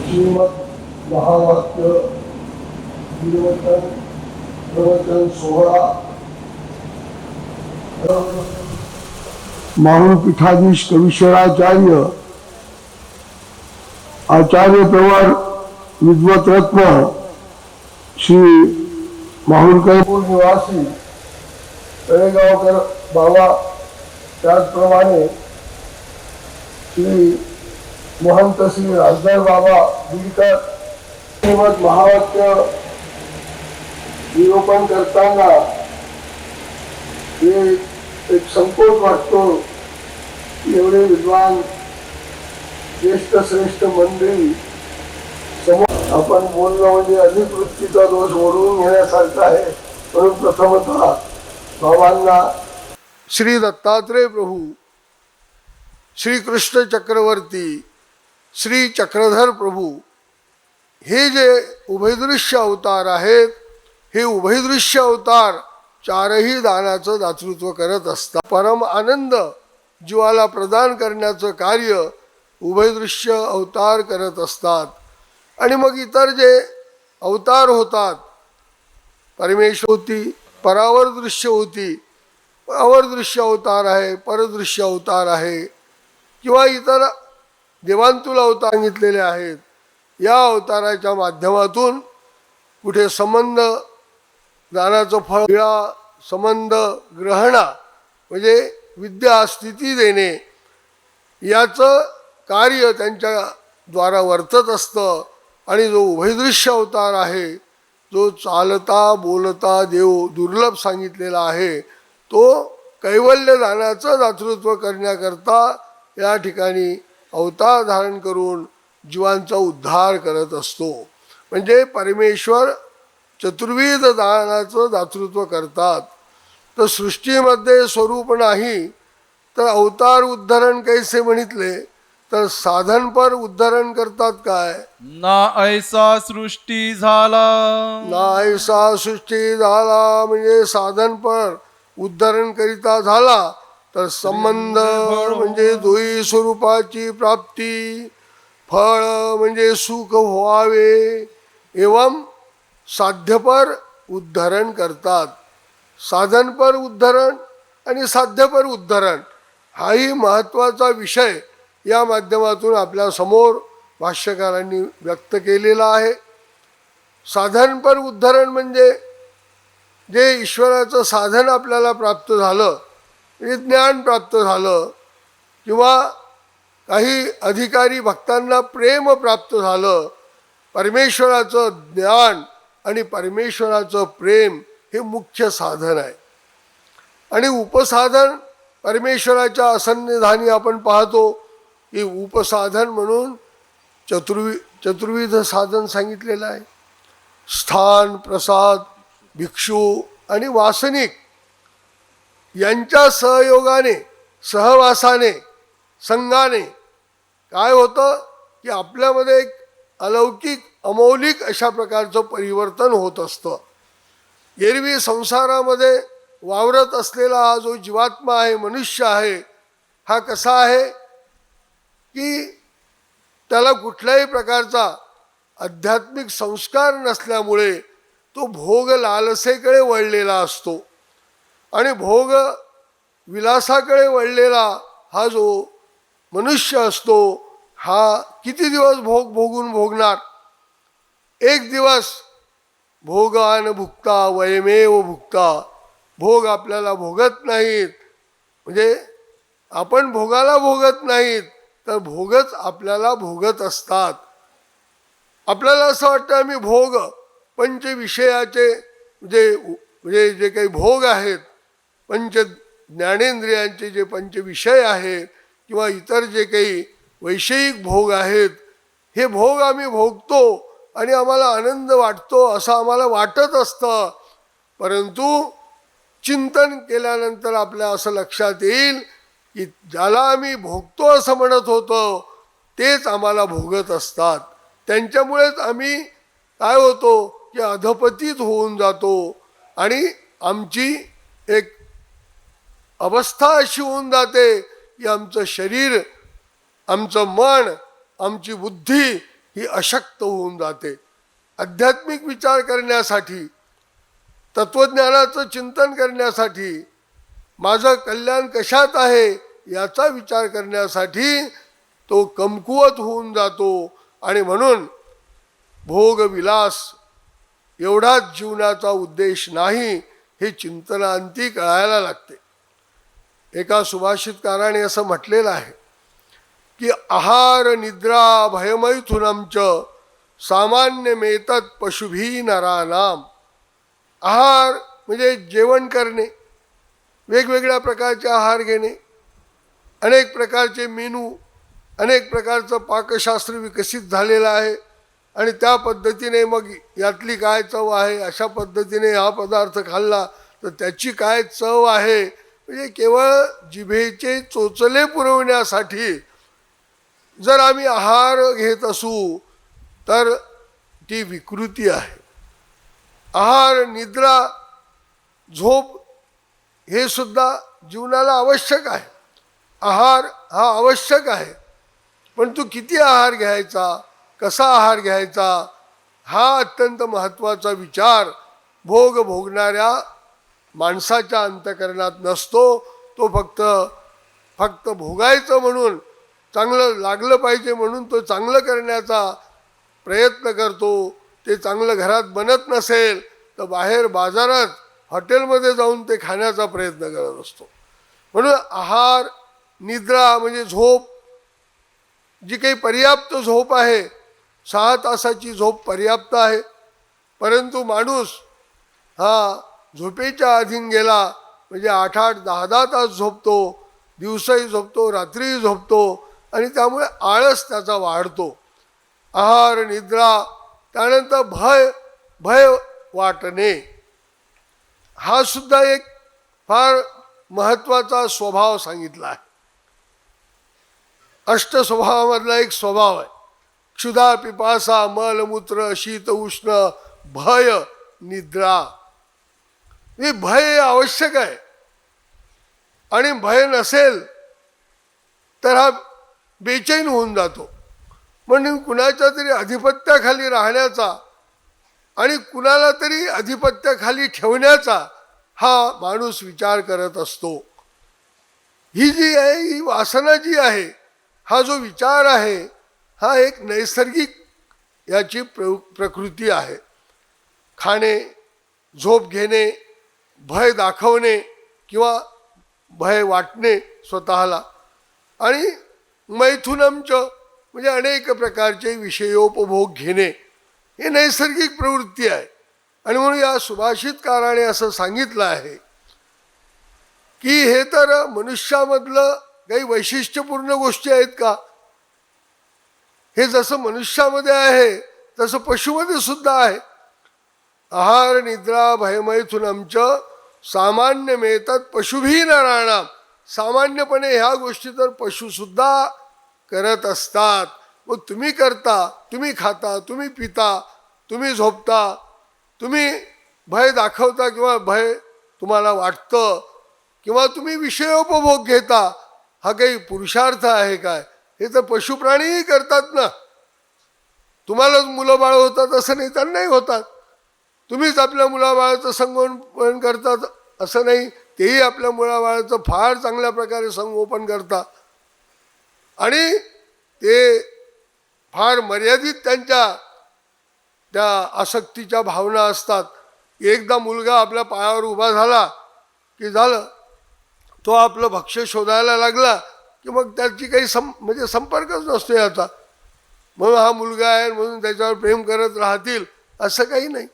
श्रीमद महावाक्य प्रवचन सोहळा माहुर पीठाधीश कविश्वराचार्य आचार्य प्रवर विद्वत रत्न श्री माहुरकर निवासी तळेगावकर बाबा, त्याचप्रमाणे श्री महंत श्री राजदार बाबा दिलकर श्रीमद महावाक्य निरूपण करताना हे एक संकोच वाटतो. एवढे विद्वान ज्येष्ठ श्रेष्ठ मंडळी समोर आपण बोलणं म्हणजे अधिकृतीचा दोष ओढवून घेण्यासारखा आहे. म्हणून प्रथमतः बाबांना श्री दत्तात्रेय प्रभू, श्री कृष्ण चक्रवर्ती, श्री चक्रधर प्रभू हे जे उभयदृश्य अवतार आहेत, हे उभयदृश्य अवतार चारही दानाचं दातृत्व करत असतात. परम आनंद जीवाला प्रदान करण्याचं कार्य उभयदृश्य अवतार करत असतात. आणि मग इतर जे अवतार होतात, परमेश्वर होती, परावर दृश्य होती, अवरदृश्य अवतार आहे, परदृश्य अवतार आहे, किंवा इतर देवांतुल अवतार सांगितलेले आहेत. या अवताराच्या माध्यमातून कुठे संबंध दानाचं फळ, संबंध ग्रहणा म्हणजे विद्या स्थिती देणे याचं कार्य त्यांच्या द्वारा वर्तत असतं. आणि जो उभयदृश्य अवतार आहे, जो चालता बोलता देव दुर्लभ सांगितलेला आहे, तो कैवल्य दानाचं दातृत्व करण्याकरता या ठिकाणी अवतार धारण करून जीवांचा उद्धार करत असतो. म्हणजे परमेश्वर चतुर्विध दानाचं दातृत्व करतात. तर सृष्टीमध्ये स्वरूप नाही तर अवतार उद्धरण कैसे म्हणितले, तर साधनपर उद्धरण करतात काय. ना ऐसा सृष्टी झाला, ना ऐसा सृष्टी झाला म्हणजे साधनपर उद्धरण करिता झाला. तर संबंध म्हणजे दुई स्वरूपाची प्राप्ती, फळ म्हणजे सुख व्हावे, एवं साध्यपर उद्धरण करतात. साधनपर उद्धरण आणि साध्यपर उद्धरण हाही महत्त्वाचा विषय या माध्यमातून आपल्या समोर भाष्यकारांनी व्यक्त केलेला आहे. साधनपर उद्धरण म्हणजे जे ईश्वराचं साधन आपल्याला प्राप्त झालं, म्हणजे ज्ञान प्राप्त झालं, किंवा काही अधिकारी भक्तांना प्रेम प्राप्त झालं. परमेश्वराचं ज्ञान आणि परमेश्वराचं प्रेम हे मुख्य साधन आहे. आणि उपसाधन परमेश्वराच्या असन्निधानी आपण पाहतो की उपसाधन म्हणून चतुर्विध साधन सांगितलेलं आहे. स्थान, प्रसाद, भिक्षू आणि वासनिक यांच्या सहयोगाने, सहवासाने, संघाने काय होतं की आपल्यामध्ये एक अलौकिक अमौलिक अशा प्रकारचं परिवर्तन होत असतं. एरवी संसारामध्ये वावरत असलेला हा जो जीवात्मा आहे, मनुष्य आहे, हा कसा आहे की त्याला कुठल्याही प्रकारचा आध्यात्मिक संस्कार नसल्यामुळे तो भोग लालसेकडे वळलेला असतो. आणि भोग विलासाकडे वळलेला हा जो मनुष्य असतो, हा किती दिवस भोग भोगून भोगणार. एक दिवस भोगान भुक्ता वयमेव भुक्ता, भोग आपल्याला भोगत नाहीत, म्हणजे आपण भोगाला भोगत नाहीत तर भोगच आपल्याला भोगत असतात. आपल्याला असं वाटतं आम्ही भोग पंचविषयाचे म्हणजे जे काही भोग आहेत, पंच ज्ञानेंद्रियांचे जे पंचविषय आहेत किंवा इतर जे काही वैषयिक भोग आहेत, हे भोग आम्ही भोगतो आणि आम्हाला आनंद वाटतो असं आम्हाला वाटत असतं. परंतु चिंतन केल्यानंतर आपल्या असं लक्षात येईल की ज्याला आम्ही भोगतो असं म्हणत होतो तेच आम्हाला भोगत असतात. त्यांच्यामुळेच आम्ही काय होतो की अधपतित होऊन जातो आणि आमची एक अवस्था अशी होऊन जाते की आमचं शरीर, आमचं मन, आमची बुद्धी ही अशक्त होऊन जाते. आध्यात्मिक विचार करण्यासाठी, तत्वज्ञानाचं चिंतन करण्यासाठी, माझं कल्याण कशात आहे याचा विचार करण्यासाठी तो कमकुवत होऊन जातो. आणि म्हणून भोगविलास एवढाच जीवनाचा उद्देश नाही हे चिंतनांती कळायला लागते. एका सुभाषितकाराने असं म्हटलेलं आहे की आहार निद्रा भयमैथुनंच सामान्यमेतत् पशुभी नरानाम. आहार म्हणजे जेवण करणे, वेगवेगळ्या प्रकारचे आहार घेणे, अनेक प्रकारचे मेनू, अनेक प्रकारचं पाकशास्त्र विकसित झालेलं आहे आणि त्या पद्धतीने मग यातली काय चव आहे, अशा पद्धतीने हा पदार्थ खाल्ला तर त्याची काय चव आहे, म्हणजे केवळ जिभेचे चोचले पुरवण्यासाठी जर आम्ही आहार घेत असू तर ती विकृती आहे. आहार, निद्रा, झोप हे सुद्धा जीवनाला आवश्यक आहे. आहार हा आवश्यक आहे, पण तू किती आहार घ्यायचा, कसा आहार घ्यायचा हा अत्यंत महत्त्वाचा विचार भोगणाऱ्या माणसाच्या अंतःकरणात नसतो. तो फक्त भोगायचं म्हणून, चांगलं लागलं पाहिजे म्हणून तो चांगलं करण्याचा प्रयत्न करतो. ते चांगलं घरात बनत नसेल तर बाहेर बाजारात हॉटेलमध्ये जाऊन ते खाण्याचा प्रयत्न करत असतो. म्हणून आहार, निद्रा म्हणजे झोप, जी काही पर्याप्त झोप आहे, 6 तासाची झोप पर्याप्त आहे. परंतु माणूस हा झोपेच्या अधीन गेला म्हणजे 8-8, 10-10 तास झोपतो, दिवसाही झोपतो, रात्रीही झोपतो आणि त्यामुळे आळस त्याचा वाढतो. आहार, निद्रा, त्यानंतर भय वाटणे हा सुद्धा एक फार महत्त्वाचा स्वभाव सांगितला आहे. अष्ट स्वभावामधला एक स्वभाव आहे. क्षुधा, पिपासा, मलमूत्र, शीत, उष्ण, भय, निद्रा. हे भय आवश्यक आहे आणि भय नसेल तर हा बेचैन होऊन जातो. म्हणून कुणाच्या तरी अधिपत्याखाली राहण्याचा आणि कुणाला तरी अधिपत्याखाली ठेवण्याचा हा माणूस विचार करत असतो. ही जी आहे, ही वासना जी आहे, हा जो विचार आहे हा एक नैसर्गिक याची प्रकृती आहे. खाणे, झोप घेणे, भय दाखवणे किंवा भय वाटणे स्वतःला, आणि मैथुनमच म्हणजे अनेक प्रकारचे विषयोपभोग घेणे, हे नैसर्गिक प्रवृत्ती आहे. आणि म्हणून या सुभाषितकाराने असं सांगितलं आहे की हे तर मनुष्यामधलं काही वैशिष्ट्यपूर्ण गोष्टी आहेत का? हे जसं मनुष्यामध्ये आहे तसं पशुमध्ये सुद्धा आहे. आहार, निद्रा, भयमैथुनंच सामान्यमेतत् पशुभी नराणाम. सामान्यपणे ह्या गोष्टी तर पशुसुद्धा करत असतात. मग तुम्ही करता, तुम्ही खाता, तुम्ही पिता, तुम्ही झोपता, तुम्ही भय दाखवता किंवा भय तुम्हाला वाटतं किंवा तुम्ही विषयोपभोग घेता, हा काही पुरुषार्थ आहे काय? हे तर पशुप्राणीही करतात ना. तुम्हालाच मुलं बाळ होतात असं नाही, त्यांनाही होतात. तुम्हीच आपल्या मुलाबाळाचं संगोपन करतात असं नाही, तेही आपल्या मुलाबाळाचं फार चांगल्या प्रकारे संगोपन करतात आणि ते फार मर्यादित त्यांच्या त्या आसक्तीच्या भावना असतात. एकदा मुलगा आपल्या पायावर उभा झाला की झालं, तो आपलं भक्ष्य शोधायला लागला की मग त्याची काही म्हणजे संपर्कच नसतो याचा. म्हणून हा मुलगा आहे म्हणून त्याच्यावर प्रेम करत राहतील असं काही नाही.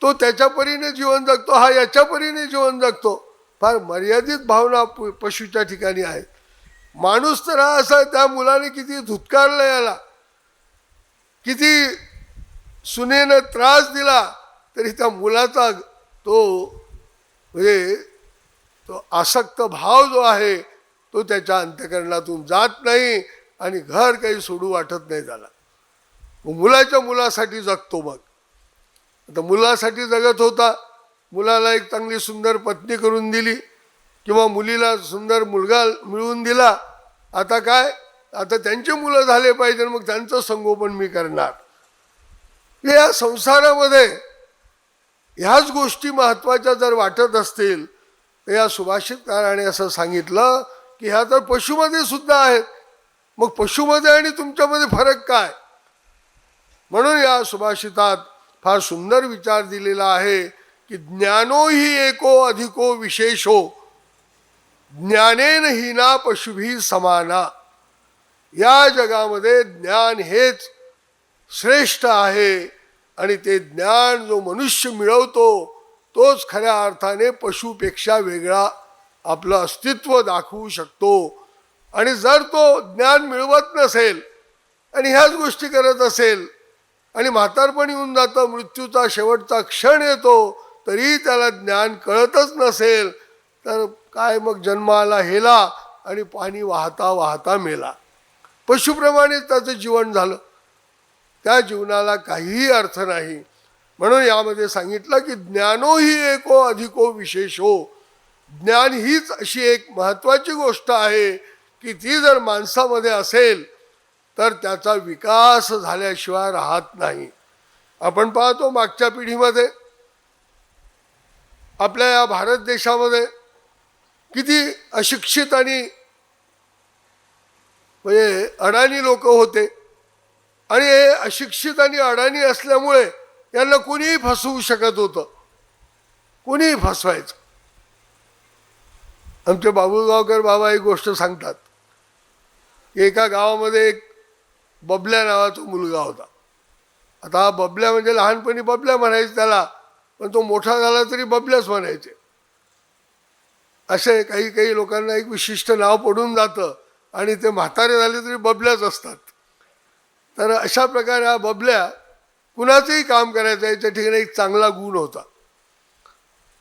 तो त्याच्या परीने जीवन जगतो, हा याच्या परीने जीवन जगतो. फार मर्यादित भावना पशुच्या ठिकाणी आहे. माणूस तर हा असा, त्या मुलाने किती धुतकारलं याला, किती सुनेनं त्रास दिला तरी त्या मुलाचा तो म्हणजे तो आसक्त भाव जो आहे तो त्याच्या अंतःकरणातून जात नाही आणि घर काही सोडू वाटत नाही त्याला. मुलाच्या मुलासाठी जगतो. मग आता मुलासाठी जगत होता, मुलाला एक चांगली सुंदर पत्नी करून दिली किंवा मुलीला सुंदर मुलगा मिळवून दिला. आता काय, आता त्यांचे मुलं झाले पाहिजे, मग त्यांचं संगोपन मी करणार. या संसारामध्ये ह्याच गोष्टी महत्त्वाच्या जर वाटत असतील तर या सुभाषितकाराने असं सांगितलं की ह्या तर पशुमध्ये सुद्धा आहेत. मग पशुमध्ये आणि तुमच्यामध्ये फरक काय? म्हणून या सुभाषितात फार सुंदर विचार दिलेला आहे की ज्ञानो हि एको अधिको विशेषो ज्ञानेन हीना पशुभी समाना. या जगामध्ये ज्ञान हेच श्रेष्ठ आहे आणि ते ज्ञान जो मनुष्य मिळवतो तोच खऱ्या अर्थाने पशुपेक्षा वेगळा आपलं अस्तित्व दाखवू शकतो. आणि जर तो ज्ञान मिळवत नसेल आणि ह्याच गोष्टी करत असेल आणि म्हातारपण येऊन जातं, मृत्यूचा शेवटचा क्षण येतो, तरी त्याला ज्ञान कळतच नसेल तर काय, मग जन्माला हेला आणि पाणी वाहता वाहता मेला. पशुप्रमाणेच त्याचं जीवन झालं. त्या जीवनाला काहीही अर्थ नाही. म्हणून यामध्ये सांगितलं की ज्ञानो ही एको अधिको विशेषो. ज्ञान हीच अशी एक महत्त्वाची गोष्ट आहे की ती जर माणसामध्ये असेल तर त्याचा विकास झाल्याशिवाय राहत नाही. आपण पाहतो मागच्या पिढीमध्ये आपल्या या भारत देशामध्ये किती अशिक्षित आणि म्हणजे अडाणी लोक होते आणि हे अशिक्षित आणि अडाणी असल्यामुळे यांना कोणीही फसवू शकत होतं, कोणीही फसवायचं. आमचे बाबुळगावकर बाबा एक गोष्ट सांगतात. एका गावामध्ये एक बबल्या नावाचा मुलगा होता. आता हा बबल्या म्हणजे लहानपणी बबल्या म्हणायचे त्याला, पण तो मोठा झाला तरी बबल्याच म्हणायचे. असे काही काही लोकांना एक विशिष्ट नाव पडून जातं आणि ते म्हातारे झाले तरी बबल्याच असतात. तर अशा प्रकारे हा बबल्या कुणाचंही काम करायचा, याच्या ठिकाणी एक चांगला गुण होता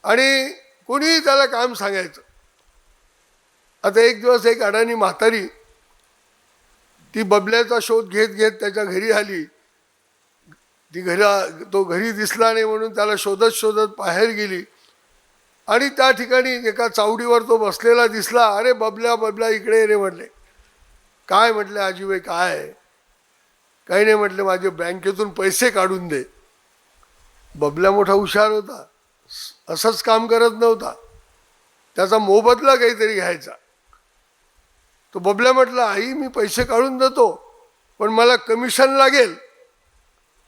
आणि कोणीही त्याला काम सांगायचं. आता एक दिवस एक अडाणी म्हातारी ती बबल्याचा शोध घेत घेत त्याच्या घरी आली. तो घरी दिसला नाही म्हणून त्याला शोधत शोधत बाहेर गेली आणि त्या ठिकाणी एका चावडीवर तो बसलेला दिसला. अरे बबल्या बबल्या इकडे ये रे म्हटले. काय म्हटले आजीबाई, काय? काही नाही म्हटले, माझे बँकेतून पैसे काढून दे. बबल्या मोठा हुशार होता, असंच काम करत नव्हता, त्याचा मोबदला काहीतरी घ्यायचा. तो बबल्या म्हटला, आई मी पैसे काढून देतो पण मला कमिशन लागेल.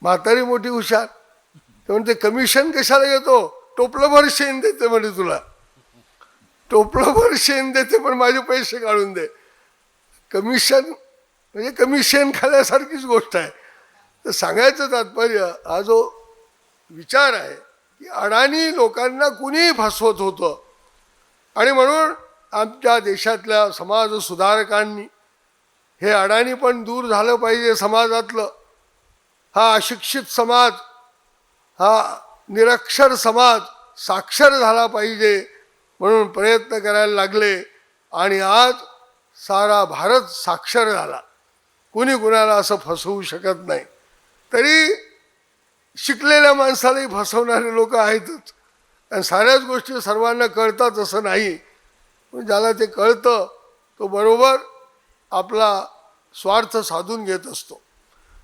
म्हातारी मोठी हुशार, ते म्हणते कमिशन कशाला घेतो? टोपलंभर शेण देते म्हणे तुला, टोपलंभर शेण देते पण माझे पैसे काढून दे. कमिशन म्हणजे कमिशन खाल्यासारखीच गोष्ट आहे. तर सांगायचं तात्पर्य हा जो विचार आहे की अडाणी लोकांना कुणीही फसवत होतं आणि म्हणून आमच्या देशातल्या समाज सुधारकांनी हे अडाणी पण दूर झालं पाहिजे समाजातलं. हा अशिक्षित समाज, हा निरक्षर समाज साक्षर झाला पाहिजे म्हणून प्रयत्न करायला लागले आणि आज सारा भारत साक्षर झाला. कुणी कुणाला असं फसवू शकत नाही. तरी शिकलेल्या माणसालाही फसवणारे लोक आहेतच. आणि साऱ्याच गोष्टी सर्वांना कळतात असं नाही. पण ज्याला ते कळतं तो बरोबर आपला स्वार्थ साधून घेत असतो.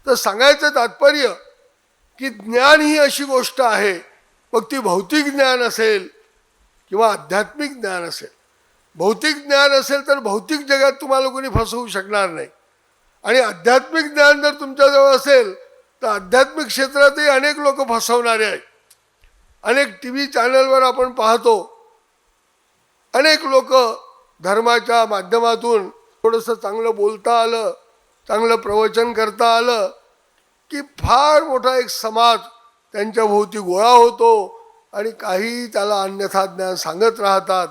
तर सांगायचं तात्पर्य की ज्ञान ही अशी गोष्ट आहे, मग ती भौतिक ज्ञान असेल किंवा आध्यात्मिक ज्ञान असेल. भौतिक ज्ञान असेल तर भौतिक जगात तुम्हाला कोणी फसवू शकणार नाही आणि आध्यात्मिक ज्ञान जर तुमच्याजवळ असेल तर आध्यात्मिक क्षेत्रातही अनेक लोक फसवणारे आहेत. अनेक टी व्ही चॅनलवर आपण पाहतो, अनेक लोक धर्माच्या माध्यमातून थोडंसं चांगलं बोलता आलं, चांगलं प्रवचन करता आलं की फार मोठा एक समाज त्यांच्या भोवती गोळा होतो आणि काही त्याला अन्यथा ज्ञान सांगत राहतात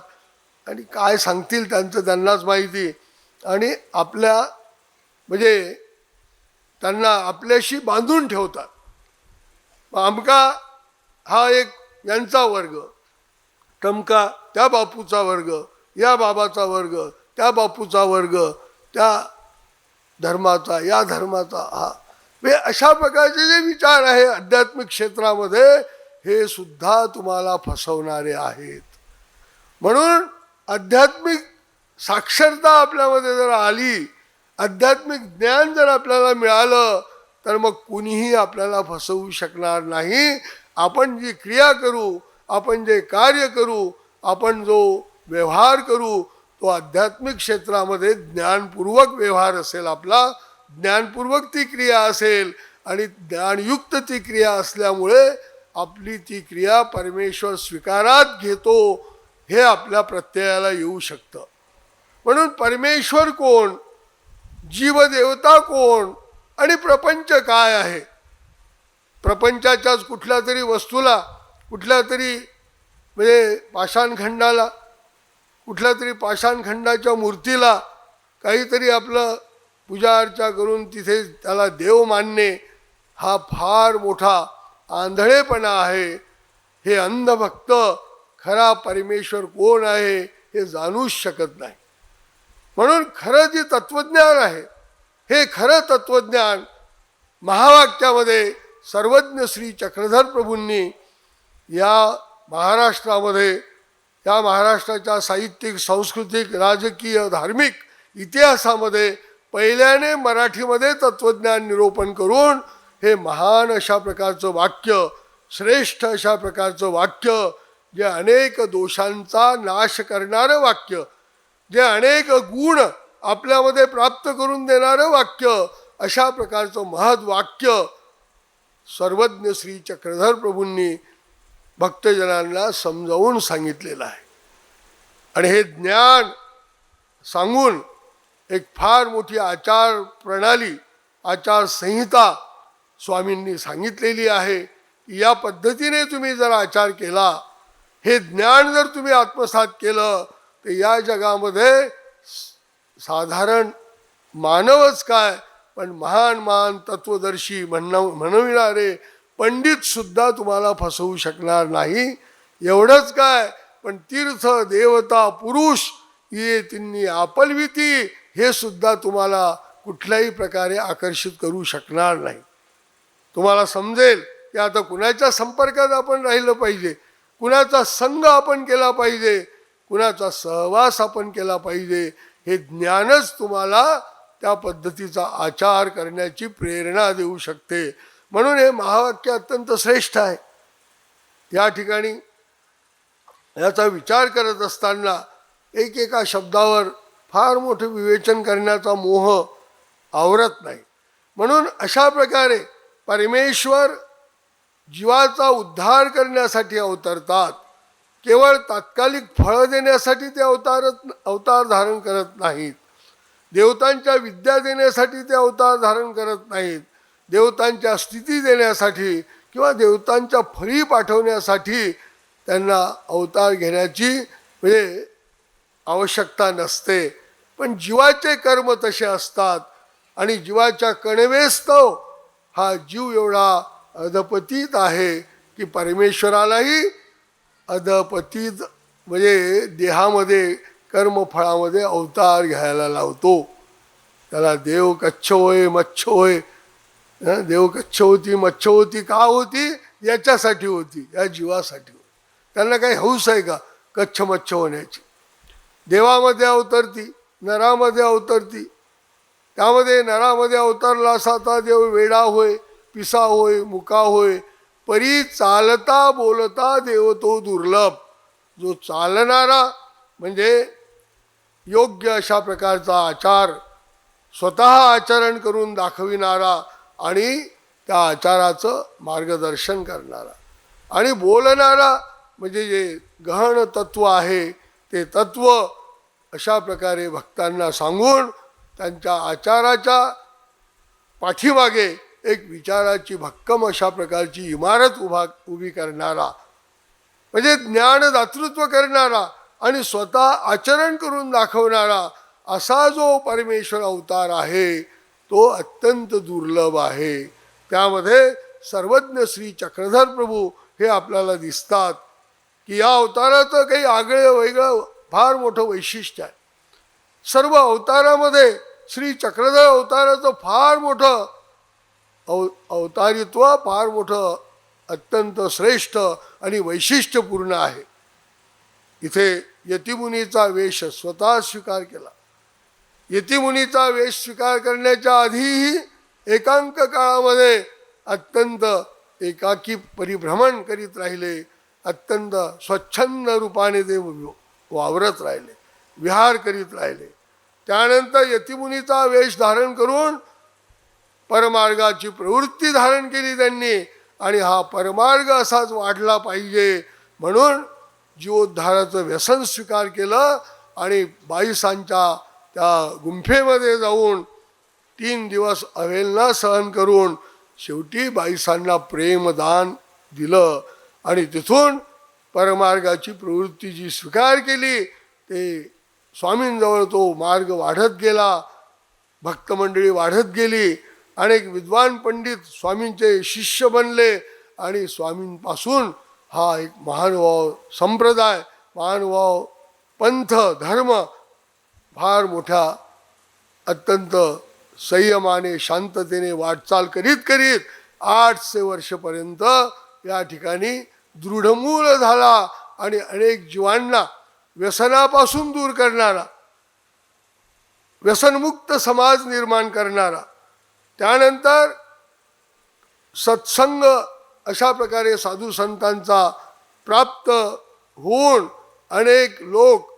आणि काय सांगतील त्यांचं त्यांनाच माहिती. आणि आपल्या म्हणजे त्यांना आपल्याशी बांधून ठेवतात. आमका हा एक यांचा वर्ग, टमका त्या बापूचा वर्ग, या बाबाचा वर्ग, त्या बापूचा वर्ग, त्या धर्माचा, या धर्माचा, हा म्हणजे अशा प्रकारचे जे विचार आहे आध्यात्मिक क्षेत्रामध्ये हे सुद्धा तुम्हाला फसवणारे आहेत. म्हणून आध्यात्मिक साक्षरता आपल्यामध्ये जर आली, आध्यात्मिक ज्ञान जर आपल्याला मिळालं, तर मग कुणीही आपल्याला फसवू शकणार नाही. आपण जी क्रिया करू, आपण जे कार्य करू, आपण जो व्यवहार करू, तो आध्यात्मिक क्षेत्रामध्ये ज्ञानपूर्वक व्यवहार असेल आपला, ज्ञानपूर्वक ती क्रिया असेल आणि ज्ञानयुक्त ती क्रिया असल्यामुळे आपली ती क्रिया परमेश्वर स्वीकारात घेतो हे आपल्या प्रत्ययाला येऊ शकतं. म्हणून परमेश्वर कोण, जीवदेवता कोण आणि प्रपंच काय आहे, प्रपंचाच्याच कुठल्या तरी वस्तूला, कुठल्या तरी म्हणजे पाषाणखंडाला, कुठल्या तरी पाषाणखंडाच्या मूर्तीला काहीतरी आपलं पूजा अर्चा करून तिथे त्याला देव मानणे हा फार मोठा आंधळेपणा आहे. हे अंधभक्त खरा परमेश्वर कोण आहे हे जाणूच शकत नाही. म्हणून खरं जे तत्वज्ञान आहे, हे खरं तत्वज्ञान महावाक्यामध्ये सर्वज्ञ श्री चक्रधर प्रभूंनी या महाराष्ट्रामध्ये, या महाराष्ट्राच्या साहित्यिक, सांस्कृतिक, राजकीय, धार्मिक इतिहासामध्ये पहिल्याने मराठीमध्ये तत्वज्ञान निरूपण करून हे महान अशा प्रकारचं वाक्य, श्रेष्ठ अशा प्रकारचं वाक्य, जे अनेक दोषांचा नाश करणारं वाक्य, जे अनेक गुण आपल्यामध्ये प्राप्त करून देणारं वाक्य, अशा प्रकारचं महत् वाक्य सर्वज्ञ श्री चक्रधर प्रभूंनी भक्तजनांना समजावून सांगितलेलं आहे. आणि हे ज्ञान सांगून एक फार मोठी आचार प्रणाली, आचारसंहिता स्वामींनी सांगितलेली आहे. या पद्धतीने तुम्ही जर आचार केला, हे ज्ञान जर तुम्ही आत्मसात केलं, तर या जगामध्ये साधारण मानवच काय, पण महान महान तत्वदर्शी म्हणविणारे पंडित सुद्धा तुम्हाला फसवू शकणार नाही. एवढंच काय, पण तीर्थ देवता पुरुष ये तिन्ही आपलविती हे सुद्धा तुम्हाला कुठल्याही प्रकारे आकर्षित करू शकणार नाही. तुम्हाला समजेल की आता कुणाच्या संपर्कात आपण राहिलं पाहिजे, कुणाचा संग आपण केला पाहिजे, कुणाचा सहवास आपण केला पाहिजे. हे ज्ञानच तुम्हाला त्या पद्धतीचा आचार करण्याची प्रेरणा देऊ शकते. म्हणून हे महावाक्य अत्यंत श्रेष्ठ आहे. या ठिकाणी याचा विचार करत असताना एकेका शब्दावर फार मोठे विवेचन करण्याचा मोह आवरत नाही. म्हणून अशा प्रकारे परमेश्वर जीवाचा उद्धार करण्यासाठी अवतरतात. केवळ तात्कालिक फळं देण्यासाठी ते अवतार धारण करत नाहीत. देवतांच्या विद्या देण्यासाठी ते अवतार धारण करत नाहीत. देवतांच्या स्थिती देण्यासाठी किंवा देवतांच्या फळी पाठवण्यासाठी त्यांना अवतार घेण्याची म्हणजे आवश्यकता नसते. पण जीवाचे कर्म तसे असतात आणि जीवाच्या कणवेस्तव हा जीव एवढा अधपतीत आहे की परमेश्वरालाही अधपतीत म्हणजे देहामध्ये कर्मफळामध्ये अवतार घ्यायला लावतो. त्याला देव कच्छ होय मच्छ होय, देव कच्छ होती मच्छ होती का होती, याच्यासाठी होती, या जीवासाठी होती. त्यांना काही हौस आहे का कच्छ मच्छ होण्याची? देवामध्ये अवतरती, नरामध्ये अवतरती. त्यामध्ये नरामध्ये अवतरला असा देव वेडा होय, पिसा होय, मुका होय, परी चालता बोलता देव तो दुर्लभ. जो चालणारा म्हणजे योग्य अशा प्रकारचा आचार स्वतः आचरण करून दाखविणारा आणि त्या आचाराचं मार्गदर्शन करणारा, आणि बोलणारा म्हणजे जे गहन तत्व आहे ते तत्व अशा प्रकारे भक्तांना सांगून त्यांच्या आचाराच्या पाठीमागे एक विचाराची भक्कम अशा प्रकारची इमारत उभी करणारा म्हणजे ज्ञानदातृत्व करणारा आणि स्वतः आचरण करून दाखवणारा असा जो परमेश्वर अवतार आहे तो अत्यंत दुर्लभ आहे. त्यामध्ये सर्वज्ञ श्री चक्रधर प्रभू हे आपल्याला दिसतात की या अवताराचं काही आगळं वेगळं फार मोठं वैशिष्ट्य आहे. सर्व अवतारामध्ये श्री चक्रधर अवताराचं फार मोठं अवतारित्व फार मोठं अत्यंत श्रेष्ठ आणि वैशिष्ट्यपूर्ण आहे. इथे यतिमुनीचा वेश स्वतः स्वीकार केला. यतिमुनीचा वेश स्वीकार करण्याच्या आधीही एकांक काळामध्ये अत्यंत एकाकी परिभ्रमण करीत राहिले. अत्यंत स्वच्छंद रूपाने ते वावरत राहिले, विहार करीत राहिले. त्यानंतर यतिमुनीचा वेश धारण करून परमार्गाची प्रवृत्ती धारण केली त्यांनी. आणि हा परमार्ग असाच वाढला पाहिजे म्हणून जीवोद्धाराचं व्यसन स्वीकार केलं. आणि 22 त्या गुंफेमध्ये जाऊन 3 दिवस अवेलना सहन करून शेवटी 22 प्रेमदान दिलं. आणि तिथून परमार्गाची प्रवृत्ती जी स्वीकार केली ते स्वामींजवळ तो मार्ग वाढत गेला. भक्तमंडळी वाढत गेली. अनेक विद्वान पंडित स्वामींचे शिष्य बनले. आणि स्वामींपासून हा एक महानुभाव संप्रदाय, महानुभाव पंथ, धर्म फार मोठ्या अत्यंत संयमाने शांततेने वाटचाल करीत करीत 800 वर्षपर्यंत या ठिकाणी दृढमूल झाला. आणि अनेक जीवांना व्यसनापासून दूर करणारा, व्यसनमुक्त समाज निर्माण करणारा, त्यानंतर सत्संग अशा प्रकारे साधू संतांचा प्राप्त होऊन अनेक लोक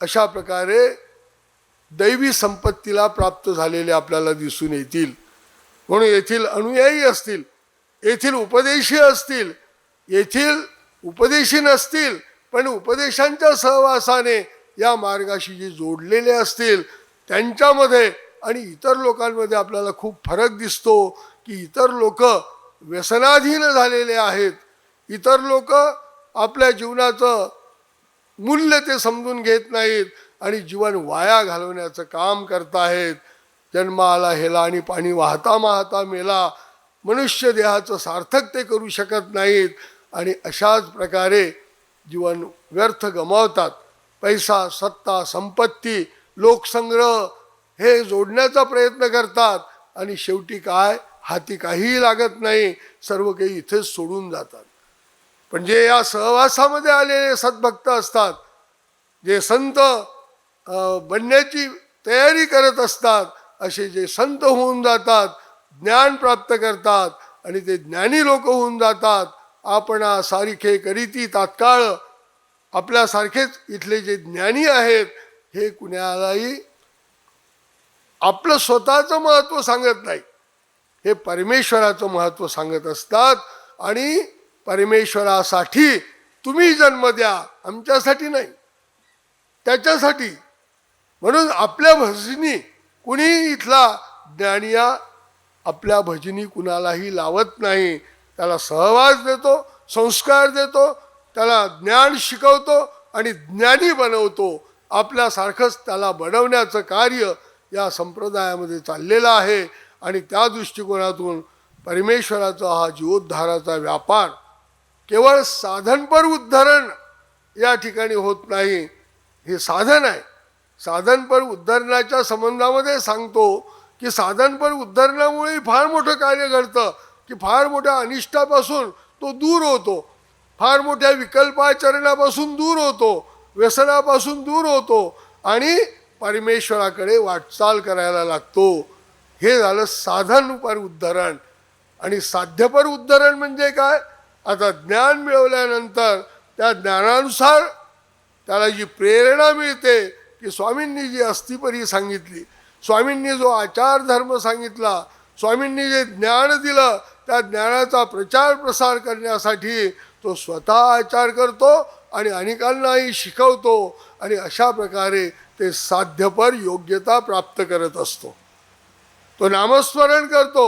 अशा प्रकारे दैवी संपत्तीला प्राप्त झालेले आपल्याला दिसून येतील. म्हणून येथील अनुयायी असतील, येथील उपदेशी असतील, येथील उपदेशी नसतील पण उपदेशांच्या सहवासाने या मार्गाशी जे जोडलेले असतील त्यांच्यामध्ये आणि इतर लोकांमध्ये आपल्याला खूप फरक दिसतो. की इतर लोक व्यसनाधीन झालेले आहेत. इतर लोक आपल्या जीवनाचं मूल्य ते समजून घेत नाहीत आणि जीवन वाया घालवण्याचं काम करत आहेत. जन्म आला हेला आणि पाणी वाहता वाहता मेला. मनुष्य देहाचं सार्थक ते करू शकत नाहीत. आणि अशाच प्रकारे जीवन व्यर्थ गमावतात. पैसा, सत्ता, संपत्ती, लोकसंग्रह हे जोडण्याचा प्रयत्न करतात. आणि शेवटी काय, हाती काहीही लागत नाही, सर्व काही इथेच सोडून जातात. पण जे या सहवासामध्ये आलेले सद्भक्त असतात, जे संत बनण्याची तयारी करत असतात, असे जे संत होऊन जातात, ज्ञान प्राप्त करतात आणि ते ज्ञानी लोक होऊन जातात. आपणा सारिखे करीती तात्काळ, आपल्यासारखेच इथले जे ज्ञानी आहेत हे कुणालाही आपलं स्वतःचं महत्त्व सांगत नाही, हे परमेश्वराचं महत्त्व सांगत असतात. आणि परमेश्वरासाठी तुम्ही जन्म द्या, आमच्यासाठी नाही, त्याच्यासाठी. म्हणून आपल्या भजनी कुणी इथला ज्ञानिया आपल्या भजनी कुणालाही लावत नाही. त्याला सहवास देतो, संस्कार देतो, त्याला ज्ञान शिकवतो आणि ज्ञानी बनवतो. आपल्यासारखंच त्याला बनवण्याचं कार्य या संप्रदायामध्ये चाललेलं आहे. आणि त्या दृष्टिकोनातून परमेश्वराचा हा जीवोद्धाराचा व्यापार केवळ साधनपर उद्धरण या ठिकाणी होत नाही, हे साधन आहे. साधनपर उद्धरणाच्या संबंधामध्ये सांगतो की साधनपर उद्धरणामुळे फार मोठं कार्य घडतं, की फार मोठ्या अनिष्टापासून तो दूर होतो, फार मोठ्या विकल्पाचरणापासून दूर होतो, व्यसनापासून दूर होतो आणि परमेश्वराकडे वाटचाल करायला लागतो. हे झालं साधनपर उद्धरण. आणि साध्यपर उद्धरण म्हणजे काय, आता ज्ञान मिळवल्यानंतर त्या ज्ञानानुसार त्याला जी प्रेरणा मिळते, की स्वामींनी जी अस्थिपरी सांगितली, स्वामींनी जो आचार धर्म सांगितला, स्वामींनी जे ज्ञान दिलं, त्या ज्ञानाचा प्रचार प्रसार करण्यासाठी तो स्वतः आचार करतो आणि अनेकांनाही शिकवतो. आणि अशा प्रकारे ते साध्यपर योग्यता प्राप्त करत असतो. तो नामस्मरण करतो.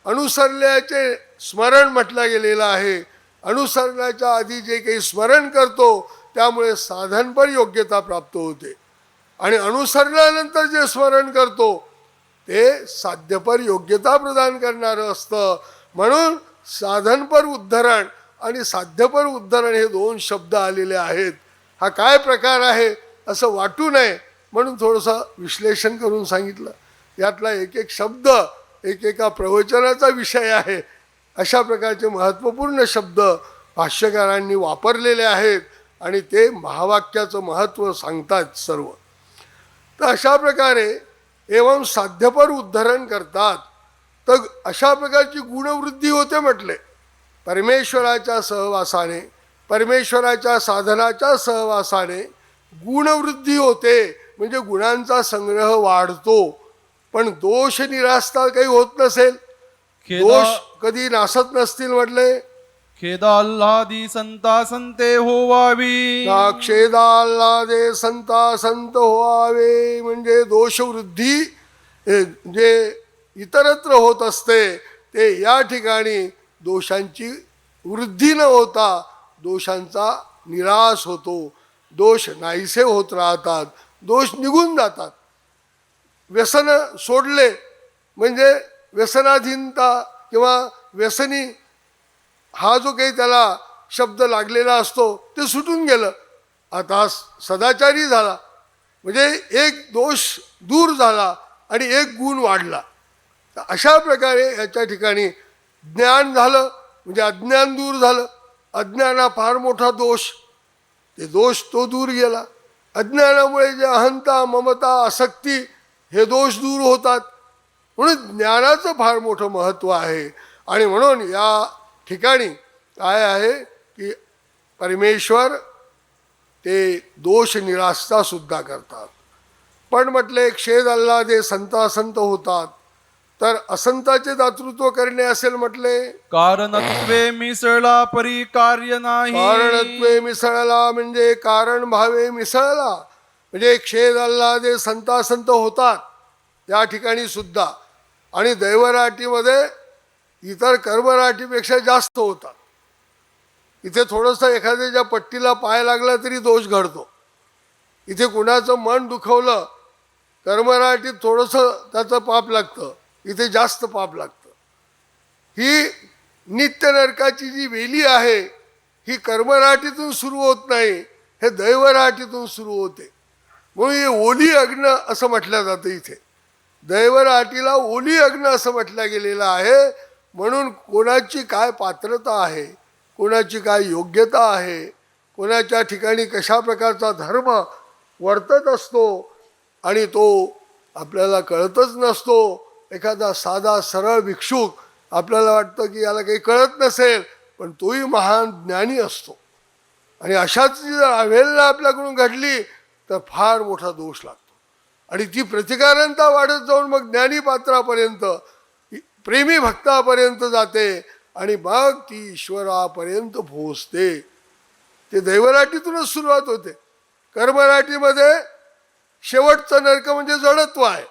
अनुसरल्याचे स्मरण म्हटलं गेलेलं आहे. अनुसरण्याच्या आधी जे काही स्मरण करतो त्यामुळे साधनपर योग्यता प्राप्त होते. आणि अनुसरल्यानंतर जे स्मरण करतो ते साध्यपर योग्यता प्रदान करणारं असतं. म्हणून साधनपर उद्धरण आणि साध्यपर उद्धरण हे दोन शब्द आलेले आहेत. हा काय प्रकार आहे असं वाटू नये म्हणून थोडंसं विश्लेषण करून सांगितलं. यातला एक एक शब्द एकेका प्रवचनाचा विषय आहे. अशा प्रकारचे महत्त्वपूर्ण शब्द भाष्यकारांनी वापरलेले आहेत आणि ते महावाक्याचं महत्त्व सांगतात सर्व. तर अशा प्रकारे एवं साध्यपर उद्धरण करतात. तर अशा प्रकारची गुणवृद्धी होते म्हटले. परमेश्वराच्या सहवासाने, परमेश्वराच्या साधनाच्या सहवासाने गुणवृद्धी होते, म्हणजे गुणांचा संग्रह वाढतो. पण दोष निरास्ता काही होत नसेल, दोष कधी नासत नसतील म्हटले. खेदाल्हादी संता संते होवावी, खेदाल्हादे संता संत व्हावे, म्हणजे दोषवृद्धी जे इतरत्र होत असते ते या ठिकाणी दोषांची वृद्धी न होता दोषांचा निराश होतो. दोष नाहीसे होत राहतात, दोष निघून जातात. व्यसन सोडले म्हणजे व्यसनाधीनता किंवा व्यसनी हा जो काही त्याला शब्द लागलेला असतो ते सुटून गेलं. आता सदाचारी झाला म्हणजे एक दोष दूर झाला आणि एक गुण वाढला. तर अशा प्रकारे याच्या ठिकाणी ज्ञान झालं म्हणजे अज्ञान दूर झालं. अज्ञाना फार मोठा दोष, ते दोष तो दूर गेला. अज्ञानामुळे जे अहंता ममता आसक्ती हे दोष दूर होतात. म्हणून ज्ञानाचं फार मोठं महत्त्व आहे. आणि म्हणून या ठिकाणी काय आहे की परमेश्वर ते दोष निरास्ता सुद्धा करतात. पण म्हटले क्षेद अल्लादे संतासंत होतात. तर असंताचे दातृत्व करणे असेल म्हटले, कारणत्वे मिसळला परी कार्य नाही. कारणत्वे मिसळला म्हणजे कारण भावे मिसळला, म्हणजे क्षेद अल्लादे संतासंत होतात त्या ठिकाणी सुद्धा. आणि दैवराटीमध्ये इतर कर्मराटीपेक्षा जास्त होतात. इथे थोडंसं एखाद्याच्या पट्टीला पाय लागला तरी दोष घडतो. इथे कुणाचं मन दुखवलं कर्मराटीत थोडंसं त्याचं पाप लागतं, इथे जास्त पाप लागतं. ही नित्य नरकाची जी वेली आहे ही कर्मराटीतून सुरू होत नाही, हे दैवराटीतून सुरू होते. म्हणून हे ओली अग्न असं म्हटलं जातं. इथे दैवराटीला ओली अग्न असं म्हटलं गेलेलं आहे. म्हणून कोणाची काय पात्रता आहे, कोणाची काय योग्यता आहे, कोणाच्या ठिकाणी कशा प्रकारचा धर्म वर्तत असतो आणि तो आपल्याला कळतच नसतो. एखादा साधा सरळ भिक्षुक आपल्याला वाटतं की याला काही कळत नसेल, पण तोही महान ज्ञानी असतो. आणि अशाच जर अवहेलना आपल्याकडून घडली तर फार मोठा दोष लागतो. आणि ती प्रतिकारांता वाढत जाऊन मग ज्ञानी पात्रापर्यंत, प्रेमी भक्तापर्यंत जाते आणि मग ती ईश्वरापर्यंत पोहोचते. ते दैवराटीतूनच सुरुवात होते. कर्मराटीमध्ये शेवटचं नरक म्हणजे जडत्व आहे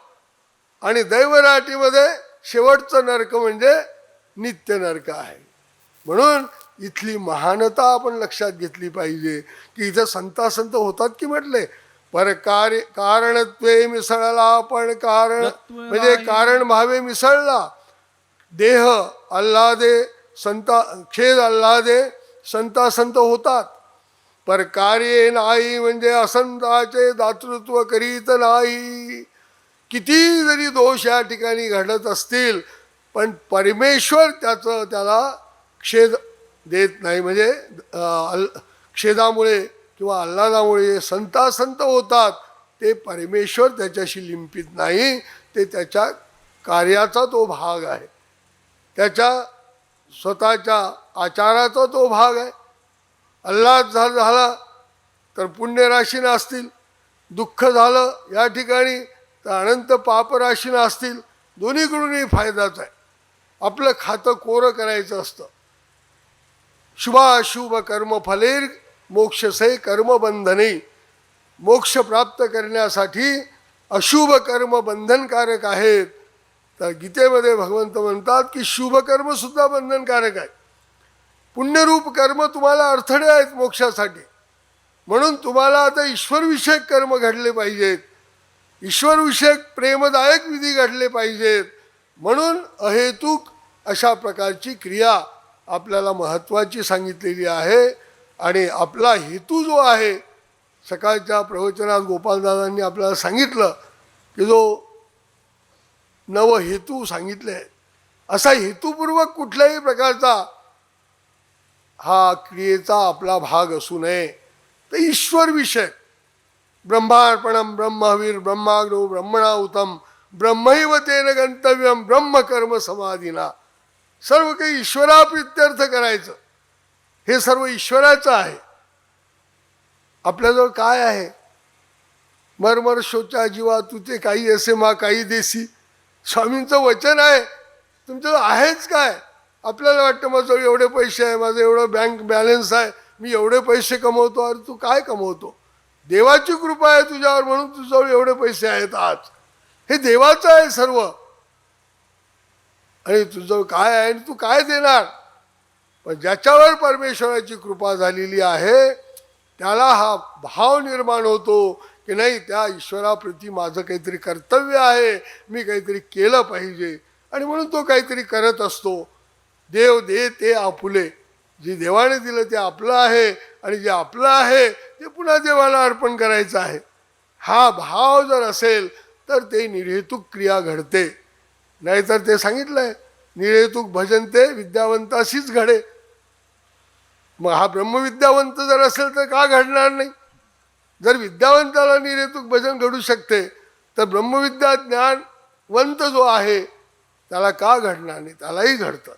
आणि दैवराटीमध्ये शेवटचं नरक म्हणजे नित्य नरक आहे. म्हणून इथली महानता आपण लक्षात घेतली पाहिजे की इथं संतासंत होतात की म्हटले पर कार्य कारणत्वे मिसळला, पण कारण म्हणजे कारण भावे मिसळला. देह अल्लादे संता खेद अल्लादे संतासंत होतात, पर कार्य नाही म्हणजे असंताचे दातृत्व करीत नाही. किती जरी दोष या ठिकाणी घडत असतील पण परमेश्वर त्याला क्षेद देत नाही. म्हणजे क्षेदामुळे किंवा आल्हादामुळे संतासंत होतात ते परमेश्वर त्याच्याशी लिंपित नाही, ते त्याच्या कार्याचा तो भाग आहे, त्याच्या स्वतःच्या आचाराचा तो भाग आहे. आल्हाद झाला तर पुण्यराशीनं असतील, दुःख झालं या ठिकाणी तर अनंत पापराशीनं असतील. दोन्हीकडूनही फायदाच आहे. आपलं खातं कोरं करायचं असतं. शुभाशुभ कर्म फलेर मोक्षसे कर्मबंधने. मोक्ष प्राप्त करण्यासाठी अशुभ कर्म बंधनकारक आहेत. तर गीतेमध्ये भगवंत म्हणतात की शुभ कर्म सुद्धा बंधनकारक आहे. पुण्यरूप कर्म तुम्हाला अडथळे आहेत मोक्षासाठी. म्हणून तुम्हाला आता ईश्वरविषयक कर्म घडले पाहिजेत, ईश्वरविषयक प्रेमदायक विधी घडले पाहिजेत. म्हणून अहेतुक अशा प्रकारची क्रिया आपल्याला महत्त्वाची सांगितलेली आहे. आणि आपला हेतू जो आहे, सकाळच्या प्रवचनात गोपालदादांनी आपल्याला सांगितलं की जो नवहेतू सांगितले आहे, असा हेतुपूर्वक कुठल्याही प्रकारचा हा क्रियेचा आपला भाग असू नये. तर ईश्वर विषय ब्रह्मार्पणम ब्रह्मवीर ब्रह्माग्नो ब्रह्मणाहुतम ब्रह्मैव तेन गंतव्यम ब्रह्मकर्म समाधीना. सर्व काही ईश्वराप्रित्यर्थ करायचं, हे सर्व ईश्वराचं आहे. आपल्याजवळ काय आहे? मरमर शोचा जीवा तुझे काही असे मा काही देसी. स्वामींचं वचन आहे. तुमच्याजवळ आहेच काय? आपल्याला वाटतं माझं एवढे पैसे आहे, माझं एवढं बँक बॅलन्स आहे, मी एवढे पैसे कमवतो. अरे तू काय कमवतो? देवाची कृपा आहे तुझ्यावर म्हणून तुझ्याजवळ एवढे पैसे आहेत आज. हे देवाचं आहे सर्व. आणि तुझं काय आहे आणि तू काय देणार? पण ज्याच्यावर परमेश्वराची कृपा झालेली आहे त्याला हा भाव निर्माण होतो की नाही, त्या ईश्वराप्रती माझं काहीतरी कर्तव्य आहे, मी काहीतरी केलं पाहिजे. आणि म्हणून तो काहीतरी करत असतो. देव दे ते आपुले. जे देवाने दिलं ते आपलं आहे आणि जे आपलं आहे ते पुन्हा देवाला अर्पण करायचं आहे. हा भाव जर असेल तर ते निर्हेतुक क्रिया घडते. नाहीतर ते सांगितलंय, निर्हेतुक भजन ते विद्यावंताशीच घडे. मग हा ब्रह्मविद्यावंत जर असेल तर का घडणार नाही? जर विद्यावंताला निर्हेतुक भजन घडू शकते तर ब्रह्मविद्या ज्ञानवंत जो आहे त्याला का घडणार नाही? त्यालाही घडतं.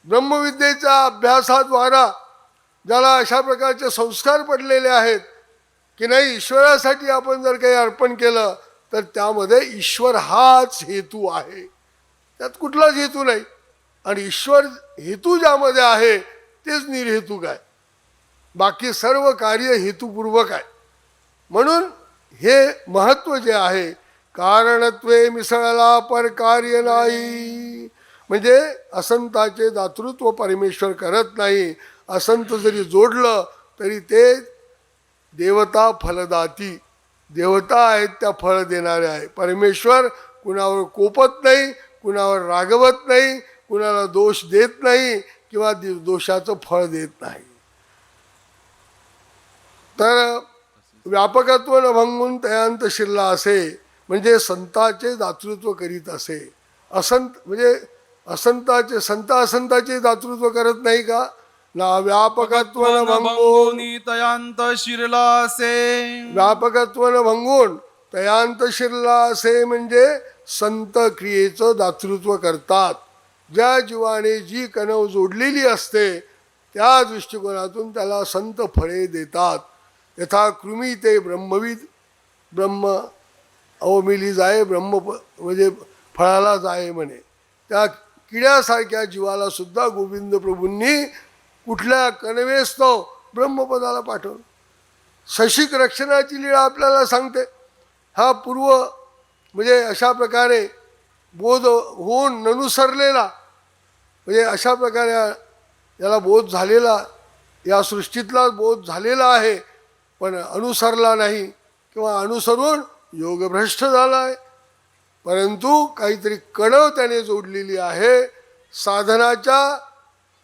ब्रह्मविद्येच्या अभ्यासाद्वारा ज्याला अशा प्रकारचे संस्कार पडलेले आहेत की नाही, ईश्वरासाठी आपण जर काही अर्पण केलं तर त्यामध्ये ईश्वर हाच हेतू आहे, त्यात कुठलाच हेतू नाही. आणि ईश्वर हेतू ज्यामध्ये आहे तेच निर्हेतुक आहे. बाकी सर्व कार्य हेतुपूर्वक आहे. म्हणून हे महत्त्व जे आहे, कारणत्वे मिसळला पर कार्य नाही. म्हणजे असंताचे दातृत्व परमेश्वर करत नाही. असंत जरी जोडलं तरी ते देवता फलदाती, देवता आहेत त्या फळ देणारे आहे. परमेश्वर कुणावर कोपत नाही, कुणावर रागवत नाही, कुणाला दोष देत नाही किंवा दोषाचं फळ देत नाही. तर व्यापकत्व न भंगून तयांत शिरला असे, म्हणजे संताचे दातृत्व करीत असे. असंत म्हणजे असंताचे, संत असंताचे दातृत्व करत नाही का? ना व्यापकत्व न भंगून तयांत शिरला असे. व्यापकत्व न भंगून तयांत शिरला असे म्हणजे संत क्रियेचं दातृत्व करतात. ज्या जीवाने जी कणव जोडलेली असते त्या दृष्टिकोनातून त्याला संत फळे देतात. यथा कृमी ते ब्रह्मविद, ब्रह्म अवमिली जाय ब्रह्म म्हणजे फळाला जाय म्हणे. त्या किड्यासारख्या जीवाला सुद्धा गोविंद प्रभूंनी कुठल्या कणवेस्तव ब्रह्मपदाला पाठवलं. शशिक रक्षणाची लीळा आपल्याला सांगते. हा पूर्व म्हणजे अशा प्रकारे बोध होऊन ननुसरलेला, म्हणजे अशा प्रकारे याला बोध झालेला, या सृष्टीतला बोध झालेला आहे, पण अनुसरला नाही किंवा अनुसरून योगभ्रष्ट झाला आहे. परंतु काहीतरी कणव त्याने जोडलेली आहे. साधनाच्या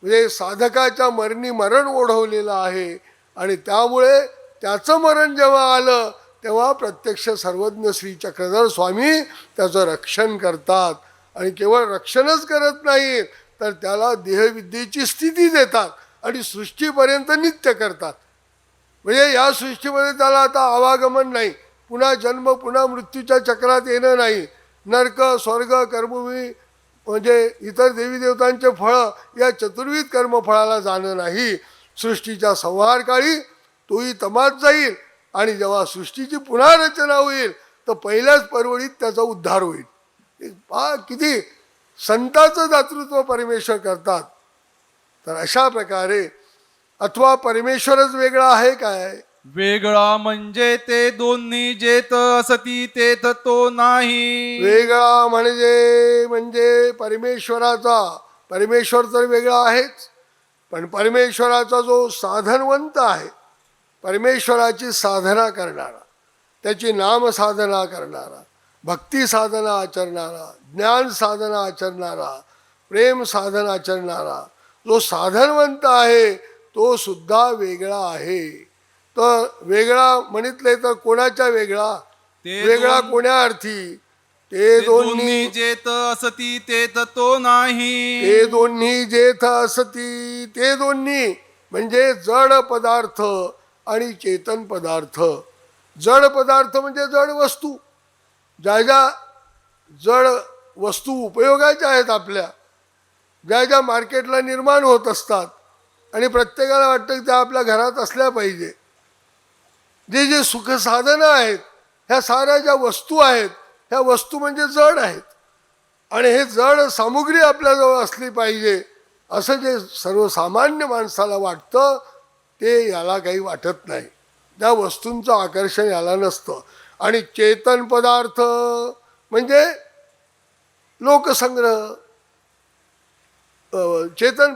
म्हणजे साधकाच्या मरणी मरण ओढवलेलं आहे. आणि त्यामुळे त्याचं मरण जेव्हा आलं तेव्हा प्रत्यक्ष सर्वज्ञ श्री चक्रधर स्वामी त्याचं रक्षण करतात. आणि केवळ रक्षणच करत नाहीत तर त्याला देहविद्येची स्थिती देतात आणि सृष्टीपर्यंत नित्य करतात. म्हणजे या सृष्टीमध्ये त्याला आता आवागमन नाही, पुन्हा जन्म पुन्हा मृत्यूच्या चक्रात येणं नाही. नरक स्वर्ग कर्मभूमी म्हणजे इतर देवी देवतांचे फळं या चतुर्विध कर्मफळाला जाणं नाही. सृष्टीच्या संहारकाळी तोही तमात जाईल आणि जेव्हा सृष्टीची पुन्हा रचना होईल तर पहिल्याच परवडीत त्याचा उद्धार होईल. पहा किती संताचं दातृत्व परमेश्वर करतात. तर अशा प्रकारे अथवा परमेश्वरच वेगळा आहे काय? वेगळा म्हणजे ते दोन्ही जेत असती तेथ तो नाही. वेगळा म्हणजे परमेश्वराचा, परमेश्वर तर वेगळा आहेच, पण परमेश्वराचा जो साधनवंत आहे, परमेश्वराची साधना करणारा, त्याची नाम साधना करणारा, भक्ती साधना आचरणारा, ज्ञान साधना आचरणारा, प्रेम साधना आचरणारा, जो साधनवंत आहे तो सुद्धा वेगळा आहे. तर वेगळा म्हणितले तर कोणाच्या वेगळा, ते वेगळा दोन- कोण्या अर्थी? ते ते दोन्ही दोन्ही जेथ असती तेथ तो नाही. ते दोन्ही जेथ असती, ते दोन्ही म्हणजे जड पदार्थ आणि चेतन पदार्थ. जड पदार्थ म्हणजे जड वस्तू, ज्या ज्या जड वस्तू उपयोगाच्या आहेत आपल्या, ज्या ज्या मार्केटला निर्माण होत असतात आणि प्रत्येकाला वाटतं की त्या आपल्या घरात असल्या पाहिजे. जे जे सुखसाधनं आहेत, ह्या साऱ्या ज्या वस्तू आहेत, ह्या वस्तू म्हणजे जड आहेत. आणि हे जड सामुग्री आपल्याजवळ असली पाहिजे असं जे सर्वसामान्य माणसाला वाटतं ते याला काही वाटत नाही. त्या वस्तूंचं आकर्षण याला नसतं. आणि चेतन पदार्थ म्हणजे लोकसंग्रह, चेतन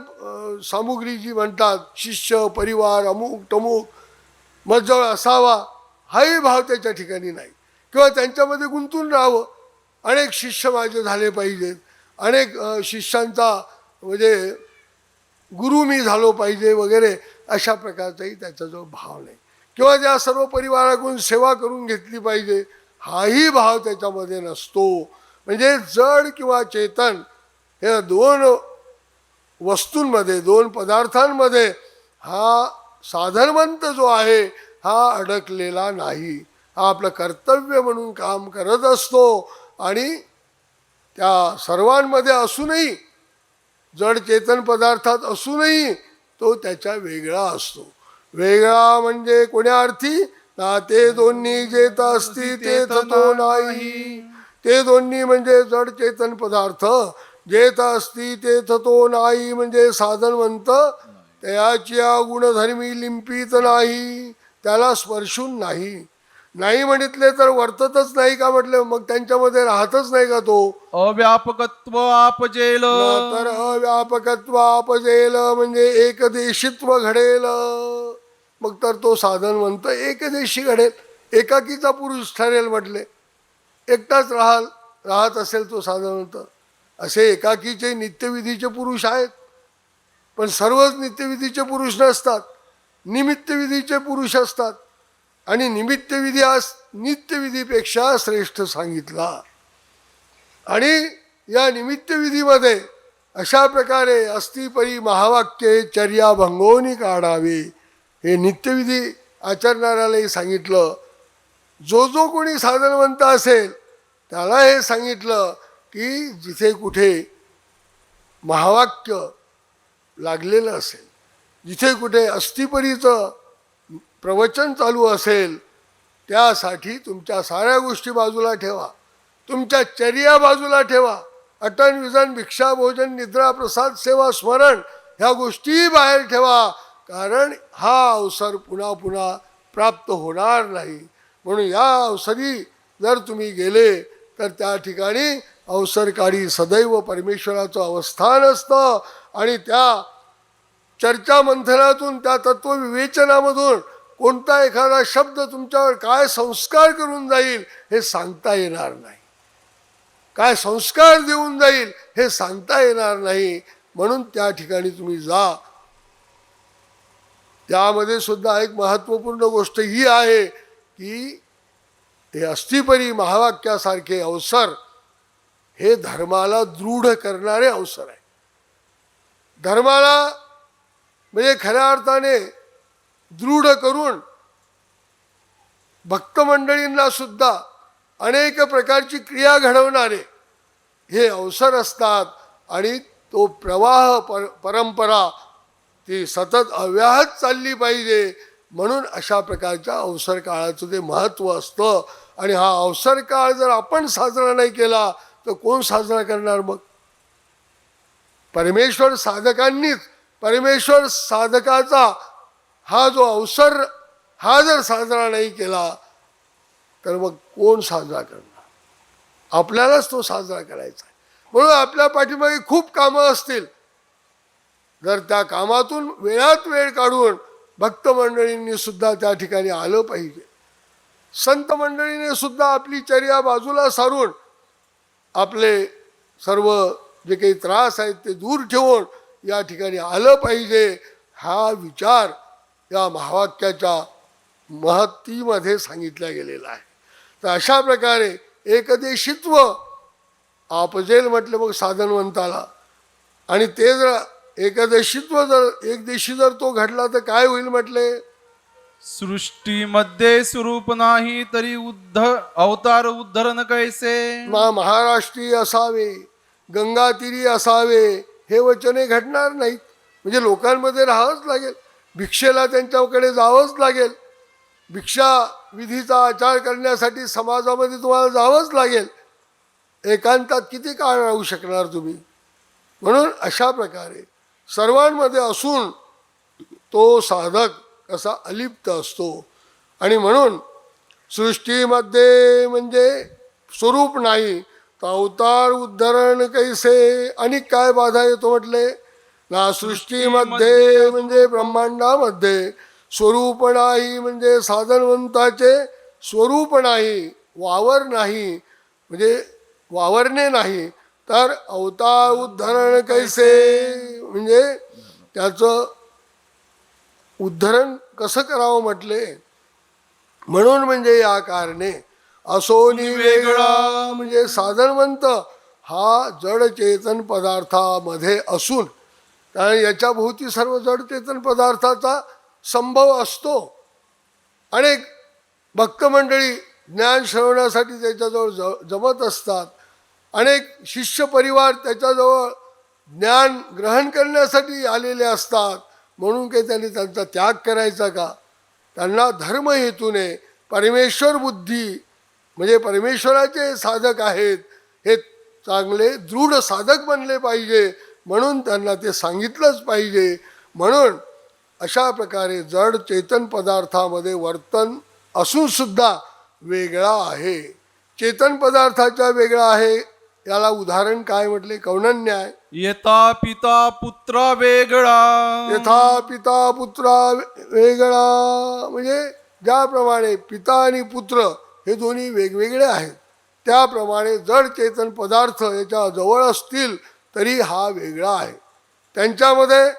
सामुग्री जी म्हणतात, शिष्य परिवार अमुक तमुक मजवळ असावा, हाही भाव त्याच्या ठिकाणी नाही. किंवा त्यांच्यामध्ये गुंतून राहावं, अनेक शिष्य माझे झाले पाहिजेत, अनेक शिष्यांचा म्हणजे गुरु मी झालो पाहिजे वगैरे, अशा प्रकारचाही त्याच्याजवळ भाव नाही. किंवा त्या सर्व परिवाराकडून सेवा करून घेतली पाहिजे, हाही भाव त्याच्यामध्ये नसतो. म्हणजे जड किंवा चेतन हे दोन वस्तूंमध्ये, दोन पदार्थांमध्ये हा साधनवंत जो आहे हा अडकलेला नाही. हा आपलं कर्तव्य म्हणून काम करत असतो. आणि त्या सर्वांमध्ये असूनही, जड चेतन पदार्थात असूनही तो त्याच्या वेगळा असतो. वेगळा म्हणजे कोण्या अर्थी? ना ते दोन्ही जेथ असती तेथ तो नाही. ते दोन्ही म्हणजे जड चेतन पदार्थ, जेथ असती तेथ तो नाही म्हणजे साधनवंत त्याची गुणधर्मी लिंपित नाही, त्याला स्पर्शून नाही. नाही म्हणितले तर वर्ततच नाही का म्हटलं, मग त्यांच्यामध्ये राहतच नाही का तो? अव्यापकत्व आपजेल. तर अव्यापकत्व आपजेल म्हणजे एकदेशित्व घडेल. मग तर तो साधनवंत एकदेशी घडेल, एकाकीचा पुरुष ठरेल म्हटले. एकटाच राहत असेल तो साधनवंत. असे एकाकीचे नित्यविधीचे पुरुष आहेत, पण सर्वच नित्यविधीचे पुरुष नसतात, निमित्तविधीचे पुरुष असतात. आणि निमित्तविधी हा नित्यविधीपेक्षा श्रेष्ठ सांगितला. आणि या निमित्तविधीमध्ये अशा प्रकारे अस्तिपरी महावाक्य चर्या भंगोनी काढावे, हे नित्यविधी आचरणाऱ्यालाही सांगितलं. जो जो कोणी साधनवंत असेल त्याला हे सांगितलं की जिथे कुठे महावाक्य लागलेलं असेल, जिथे कुठे अस्तिपरीचं प्रवचन चालू असेल, त्यासाठी तुमच्या साऱ्या गोष्टी बाजूला ठेवा, तुमच्या चर्या बाजूला ठेवा. अटन विजन भिक्षा भोजन निद्रा प्रसाद सेवा स्मरण ह्या गोष्टी बाहेर ठेवा, कारण हा अवसर पुन्हा पुन्हा प्राप्त होणार नाही. म्हणून या अवसरी जर तुम्ही गेले तर त्या ठिकाणी अवसरकारी सदैव परमेश्वराचं अवस्थान असतं. आणि त्या चर्चा मंथनातून, त्या तत्वविवेचनामधून कोणता एखादा शब्द तुमच्यावर काय संस्कार करून जाईल हे सांगता येणार नाही, काय संस्कार देऊन जाईल हे सांगता येणार नाही. म्हणून त्या ठिकाणी तुम्ही जा. त्यामध्ये सुद्धा एक महत्त्वपूर्ण गोष्ट ही आहे की हे अस्तिपरी महावाक्यासारखे अवसर हे धर्माला दृढ करणारे अवसर आहे. धर्माला म्हणजे खऱ्या अर्थाने दृढ करून भक्तमंडळींना सुद्धा अनेक प्रकारची क्रिया घडवणारे हे अवसर असतात. आणि तो प्रवाह परंपरा ती सतत अव्याहत चालली पाहिजे. म्हणून अशा प्रकारच्या अवसर काळाचं ते महत्त्व असतं. आणि हा अवसर काळ जर आपण साजरा नाही केला तर कोण साजरा करणार? मग परमेश्वर साधकांनीच, परमेश्वर साधकाचा हा जो अवसर हा जर साजरा नाही केला तर मग कोण साजरा करणार? आपल्यालाच तो साजरा करायचा आहे. म्हणून आपल्या पाठीमागे खूप कामं असतील, जर त्या कामातून वेळात वेळ काढून भक्त मंडळींनी सुद्धा त्या ठिकाणी आलं पाहिजे. संत मंडळीने सुद्धा आपली चर्या बाजूला सारून आपले सर्व जे काही त्रास आहेत ते दूर ठेवून या ठिकाणी आलं पाहिजे, हा विचार या महावाक्याच्या महत्तीमध्ये सांगितला गेलेला आहे. तर अशा प्रकारे एकदेशित्व आपजेल म्हटलं मग साधनवंताला, आणि ते जर एकदेशित्व जर एकदेशी जर तो घडला तर काय होईल म्हटले, सृष्टीमध्ये स्वरूप नाही तरी अवतार उद्धरण कैसे. महाराष्ट्रीय असावे, गंगातीरी असावे, हे वचने घडणार नाहीत. म्हणजे लोकांमध्ये राहावंच लागेल, भिक्षेला त्यांच्याकडे जावंच लागेल, भिक्षा विधीचा आचार करण्यासाठी समाजामध्ये तुम्हाला जावंच लागेल. एकांतात किती काळ राहू शकणार तुम्ही. म्हणून अशा प्रकारे सर्वांमध्ये असून तो साधक कसा अलिप्त असतो. आणि म्हणून सृष्टीमध्ये म्हणजे स्वरूप नाही तर अवतार उद्धरण कैसे. आणि काय बाधा येतो म्हटले ना, सृष्टीमध्ये म्हणजे ब्रह्मांडामध्ये स्वरूप नाही, म्हणजे साधनवंताचे स्वरूप नाही, वावर नाही, म्हणजे वावरणे नाही, तर अवतार उद्धरण कैसे, म्हणजे त्याचं उद्धरण कसं करावं म्हटले. म्हणून म्हणजे या कारणे असोनी वेगळा, म्हणजे साधनवंत हा जड चेतन पदार्थामध्ये असून, कारण याच्या भोवती सर्व जड चेतन पदार्थाचा संभव असतो. अनेक भक्त मंडळी ज्ञान श्रवणासाठी त्याच्याजवळ जमत असतात, अनेक शिष्य परिवार त्याच्याजवळ ज्ञान ग्रहण करण्यासाठी आलेले असतात. म्हणून काही त्यांनी त्यांचा त्याग करायचा का. त्यांना धर्म हेतूने परमेश्वर बुद्धी म्हणजे परमेश्वराचे साधक आहेत, हे चांगले दृढ साधक बनले पाहिजे, म्हणून त्यांना ते सांगितलंच पाहिजे. म्हणून अशा प्रकारे जड चेतन पदार्थामध्ये वर्तन असून सुद्धा वेगळा आहे. चेतन पदार्थाच्या वेगळा आहे, याला उदाहरण काय म्हटले, कौणन्याय. यथा पिता पुत्र वेगळा, यथा पिता पुत्रा वेगळा, म्हणजे ज्याप्रमाणे पिता आणि पुत्र हे दोन्ही वेगवेगळे आहेत, त्याप्रमाणे जड चेतन पदार्थ याच्या जवळ असतील तरी हा वेगळा आहे. त्यांच्यामध्ये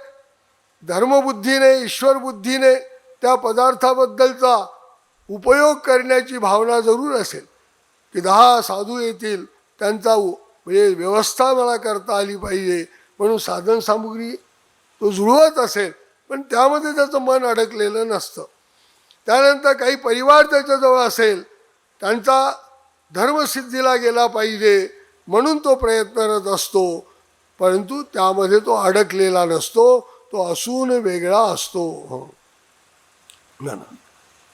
धर्मबुद्धीने ईश्वर बुद्धीने त्या पदार्थाबद्दलचा उपयोग करण्याची भावना जरूर असेल, की 10 साधू येतील, त्यांचा म्हणजे व्यवस्था मला करता आली पाहिजे, म्हणून साधन सामुग्री तो जुळवत असेल, पण त्यामध्ये त्याचं मन अडकलेलं नसतं. त्यानंतर काही परिवार त्याच्याजवळ असेल, त्यांचा धर्मसिद्धीला गेला पाहिजे म्हणून तो प्रयत्न करत असतो, परंतु त्यामध्ये तो अडकलेला नसतो, तो असून वेगळा असतो.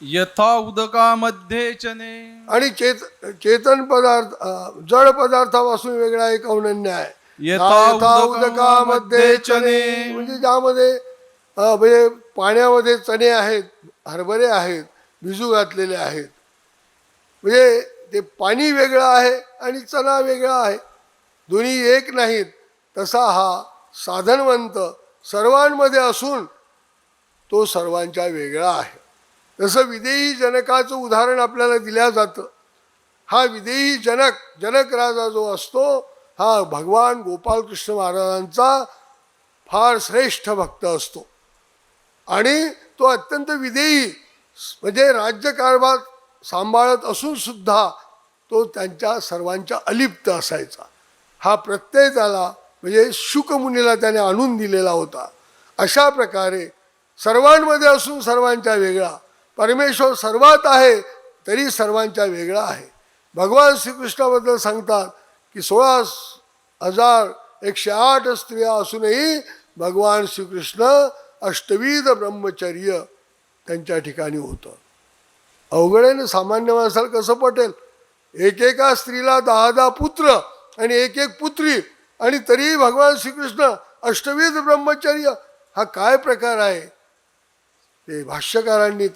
यथा उदकामध्ये चने, आणि चेतन पदार्थ जड पदार्थापासून वेगळा एक अनन्याय. यथा उदकामध्ये चणे, म्हणजे ज्यामध्ये म्हणजे पाण्यामध्ये चणे आहेत, हरभरे आहेत, भिजू घातलेले आहेत, म्हणजे ते पाणी वेगळं आहे आणि चणा वेगळा आहे, दोन्ही एक नाहीत. तसा हा साधनवंत सर्वांमध्ये असून तो सर्वांच्या वेगळा आहे. जसं विदेही जनकाचं उदाहरण आपल्याला दिलं जातं. हा विदेही जनक राजा जो असतो, हा भगवान गोपालकृष्ण महाराजांचा फार श्रेष्ठ भक्त असतो, आणि तो अत्यंत विदेही म्हणजे राज्यकारभार सांभाळत असून सुद्धा तो त्यांच्या सर्वांच्या अलिप्त असायचा. हा प्रत्यय त्याला म्हणजे शुकमुनीला त्याने आणून दिलेला होता. अशा प्रकारे सर्वांमध्ये असून सर्वांच्या वेगळा, परमेश्वर सर्वात आहे तरी सर्वांच्या वेगळा आहे. भगवान श्रीकृष्णाबद्दल सांगतात की 16,108 स्त्रिया असूनही भगवान श्रीकृष्ण अष्टविध ब्रह्मचर्य त्यांच्या ठिकाणी होतं. अवघडेने सामान्य माणसाला कसं पटेल, एकेका स्त्रीला 10 पुत्र आणि एक पुत्री, आणि तरीही भगवान श्रीकृष्ण अष्टविध ब्रह्मचर्य, हा काय प्रकार आहे. ते भाष्यकारांनी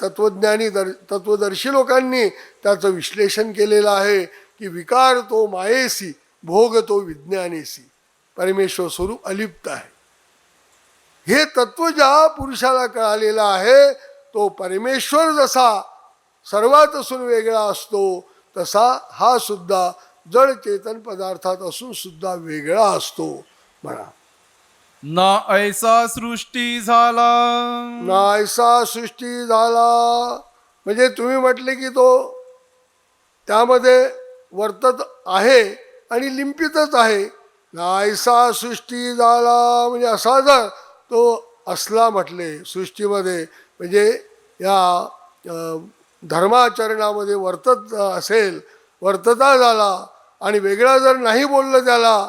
तत्वदर्शी लोकांनी त्याचं विश्लेषण केलेलं आहे की विकार तो मायेसी, भोग तो विज्ञानेसी, परमेश्वर स्वरूप अलिप्त आहे. हे तत्व ज्या पुरुषाला कळालेलं आहे, तो परमेश्वर जसा सर्वात असून वेगळा असतो, तसा हा सुद्धा जड चेतन पदार्थात असून सुद्धा वेगळा असतो म्हणा. ना ऐसा सृष्टी झाला. नायसा सृष्टी झाला. म्हणजे तुम्ही म्हटले की तो त्यामध्ये वर्तत आहे आणि लिंपितच आहे. नायसा सृष्टी झाला म्हणजे असा जर तो असला म्हटले सृष्टीमध्ये, म्हणजे या धर्माचरणामध्ये वर्तत असेल, वर्तता झाला आणि वेगळा जर नाही बोललं त्याला,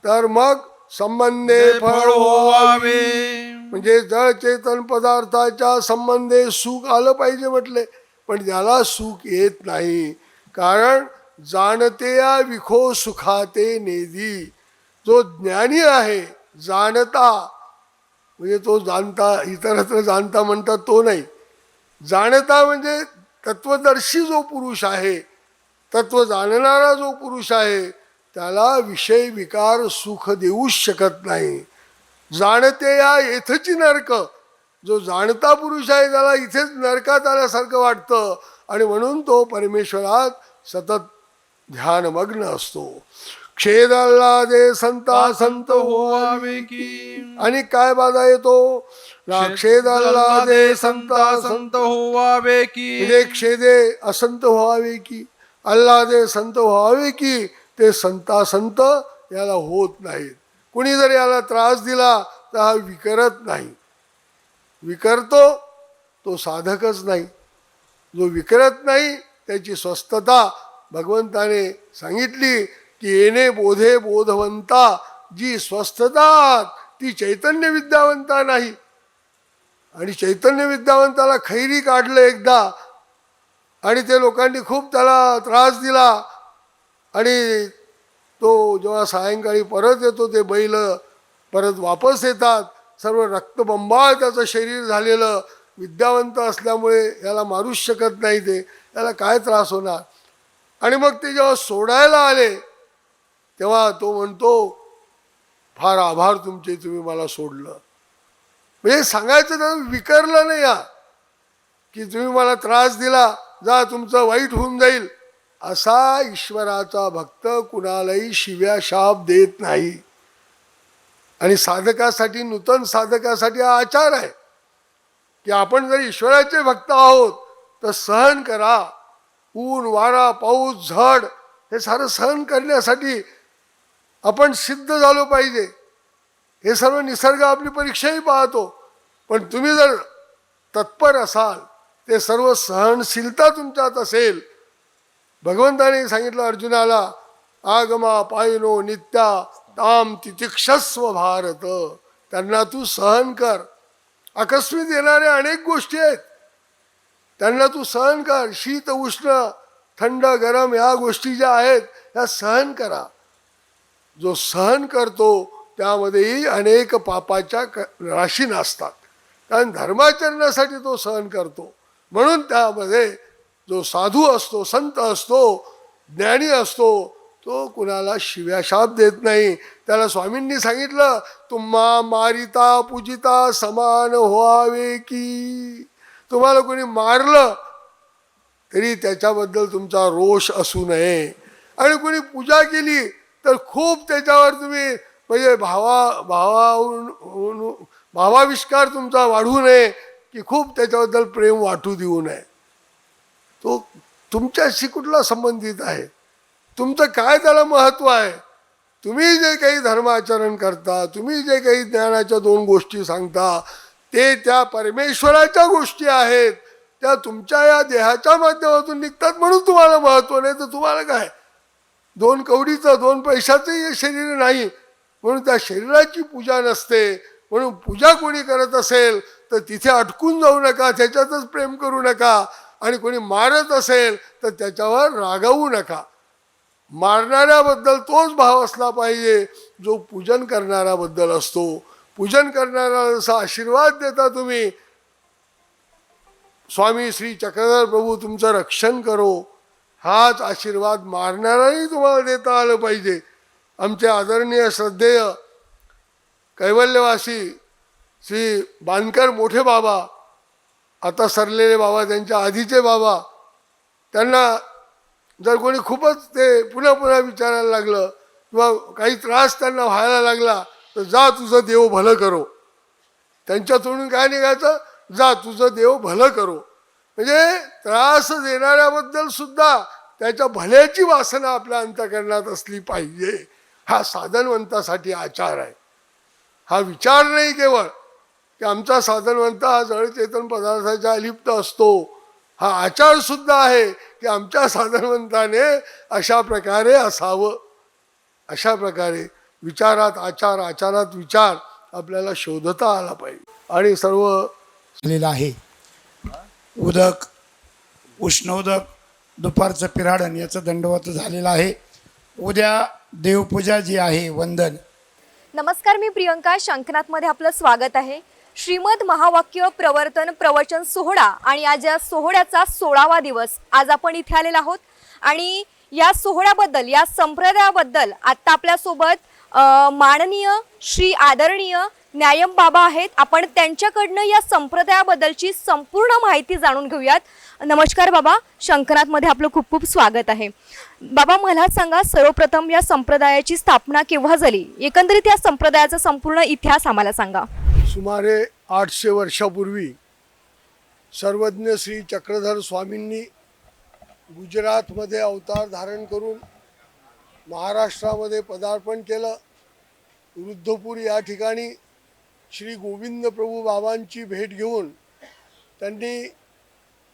तर मग संबंधे ते फळ फळ व्हावे. व्हावे. म्हणजे जळ चेतन पदार्थाच्या संबंधे सुख आलं पाहिजे म्हटले, पण त्याला सुख येत नाही. कारण जाणते या विखो सुखाते नेदी. जो ज्ञानी आहे, जाणता म्हणजे तो जाणता, इतरत्र जाणता म्हणतात तो नाही. जाणता म्हणजे तत्वदर्शी जो पुरुष आहे, तत्व जाणणारा जो पुरुष आहे, त्याला विषय विकार सुख देऊच शकत नाही. जाणते या येथची नरक. जो जाणता पुरुष आहे त्याला इथेच नरकात आल्यासारखं वाटतं आणि म्हणून तो परमेश्वरात सतत ध्यानमग्न असतो. क्षेदाल्लादे संता संत होवावे की. आणि काय बाधा येतो ना, क्षेदाल्लादे संता संत होवावे की. म्हणजे क्षेदे असंत व्हावे की, अल्लादे संत व्हावे की, ते संता संत याला होत नाहीत. कुणी जर याला त्रास दिला तर हा विकरत नाही. विकरतो तो साधकच नाही. जो विकरत नाही त्याची स्वस्थता भगवंताने सांगितली की येणे बोधे बोधवंता, जी स्वस्थता ती चैतन्य विद्यावंता नाही. आणि चैतन्य विद्यावंताला खैरी काढलं एकदा आणि ते लोकांनी खूप त्याला त्रास दिला आणि तो जेव्हा सायंकाळी परत येतो, ते बैल परत वापस येतात, सर्व रक्तबंबाळ त्याचं शरीर झालेलं. विद्यावंत असल्यामुळे याला मारूच शकत नाही, ते त्याला काय त्रास होणार. आणि मग ते जेव्हा सोडायला आले तेव्हा तो म्हणतो, फार आभार तुमचे, तुम्ही मला सोडलं. म्हणजे सांगायचं तर विकरलं नाही या की तुम्ही मला त्रास दिला, जा तुमचं वाईट होऊन जाईल. असा ईश्वराचा भक्त कुणालाही शिव्या शाप देत नाही. आणि साधकासाठी, नूतन साधकासाठी हा आचार आहे की आपण जर ईश्वराचे भक्त आहोत तर सहन करा. ऊन वारा पाऊस झड हे सारं सहन करण्यासाठी आपण सिद्ध झालो पाहिजे. हे सर्व निसर्ग आपली परीक्षाही पाहतो. पण तुम्ही जर तत्पर असाल, ते सर्व सहनशीलता तुमच्यात असेल. भगवंताने सांगितलं अर्जुनाला, आगमा पायनो नित्या ताम तितिक्षस्व भारत. त्यांना तू सहन कर. आकस्मित येणाऱ्या अनेक गोष्टी आहेत, त्यांना तू सहन कर. शीत उष्ण थंड गरम या गोष्टी ज्या आहेत त्या सहन करा. जो सहन करतो त्यामध्येही अनेक पापाच्या राशी नसतात, कारण धर्माचरणासाठी तो सहन करतो. म्हणून त्यामध्ये जो साधू असतो, संत असतो, ज्ञानी असतो, तो कुणाला शिव्याशाप देत नाही. त्याला स्वामींनी सांगितलं, तुम्हा मारिता पूजिता समान व्हावे की. तुम्हाला कोणी मारलं तरी त्याच्याबद्दल तुमचा रोष असू नये, आणि कोणी पूजा केली तर खूप त्याच्यावर तुम्ही म्हणजे भावाविष्कार तुमचा वाढू नये, की खूप त्याच्याबद्दल प्रेम वाटू देऊ नये. तो तुमच्याशी कुठला संबंधित आहे, तुमचं काय त्याला महत्त्व आहे. तुम्ही जे काही धर्माचरण करता, तुम्ही जे काही ज्ञानाच्या दोन गोष्टी सांगता, ते त्या परमेश्वराच्या गोष्टी आहेत. त्या तुमच्या या देहाच्या माध्यमातून निघतात म्हणून तुम्हाला महत्त्व. नाही तर तुम्हाला काय, दोन कवडीचं दोन पैशाचंही हे शरीर नाही, म्हणून त्या शरीराची पूजा नसते. म्हणून पूजा कोणी करत असेल तर तिथे अटकून जाऊ नका, त्याच्यातच प्रेम करू नका. आणि कोणी मारत असेल तर त्याच्यावर रागावू नका. मारणाऱ्याबद्दल तोच भाव असला पाहिजे जो पूजन करणाऱ्याबद्दल असतो. पूजन करणाऱ्याला जसा आशीर्वाद देता तुम्ही, स्वामी श्री चक्रधर प्रभू तुमचं रक्षण करो, हाच आशीर्वाद मारणाराही तुम्हाला देता आलं पाहिजे. आमचे आदरणीय श्रद्धेय कैवल्यवासी श्री बानकर मोठे बाबा, आता सरलेले बाबा, त्यांच्या आधीचे बाबा, त्यांना जर कोणी खूपच ते पुन्हा पुन्हा विचारायला लागलं किंवा काही त्रास त्यांना व्हायला लागला तर जा तुझं देव भलं करो. त्यांच्या तोंडून काय निघायचं? जा तुझं देव भलं करो. म्हणजे त्रास देणाऱ्याबद्दल सुद्धा त्याच्या भल्याची वासना आपल्या अंतःकरणात असली पाहिजे. हा साधनवंतासाठी आचार आहे. हा विचार नाही केवळ की आमचा साधनवंत हा जडचेतन पदार्थाच्या अलिप्त असतो. हा आचार सुद्धा आहे की आमच्या साधनवंताने अशा प्रकारे असावं. अशा प्रकारे विचारात आचार, आचारात विचार आपल्याला शोधता आला पाहिजे. आणि सर्व झालेलं आहे. उदक, उष्णोदक, दुपारचं पिराडन याचं दंडवत झालेलं आहे. उद्या देवपूजा जी आहे, वंदन. नमस्कार, मी प्रियंका. शंखनाथमध्ये आपलं स्वागत आहे. श्रीमद महावाक्य प्रवर्तन प्रवचन सोहळा आणि आज या सोहळ्याचा 16वा दिवस. आज आपण इथे आलेलो आहोत आणि या सोहळ्याबद्दल, या संप्रदायाबद्दल आता आपल्यासोबत माननीय श्री आदरणीय न्यायम बाबा आहेत. आपण त्यांच्याकडनं या संप्रदायाबद्दलची संपूर्ण माहिती जाणून घेऊयात. नमस्कार बाबा, शंखनाथमध्ये आपलं खूप खूप स्वागत आहे. बाबा, मला सांगा, सर्वप्रथम या संप्रदायाची स्थापना केव्हा झाली? एकंदरीत या संप्रदायाचा संपूर्ण इतिहास आम्हाला सांगा. सुमारे 800 वर्षापूर्वी सर्वज्ञ श्री चक्रधर स्वामींनी गुजरातमध्ये अवतार धारण करून महाराष्ट्रामध्ये पदार्पण केलं. रुद्धपूर या ठिकाणी श्री गोविंद प्रभू बाबांची भेट घेऊन त्यांनी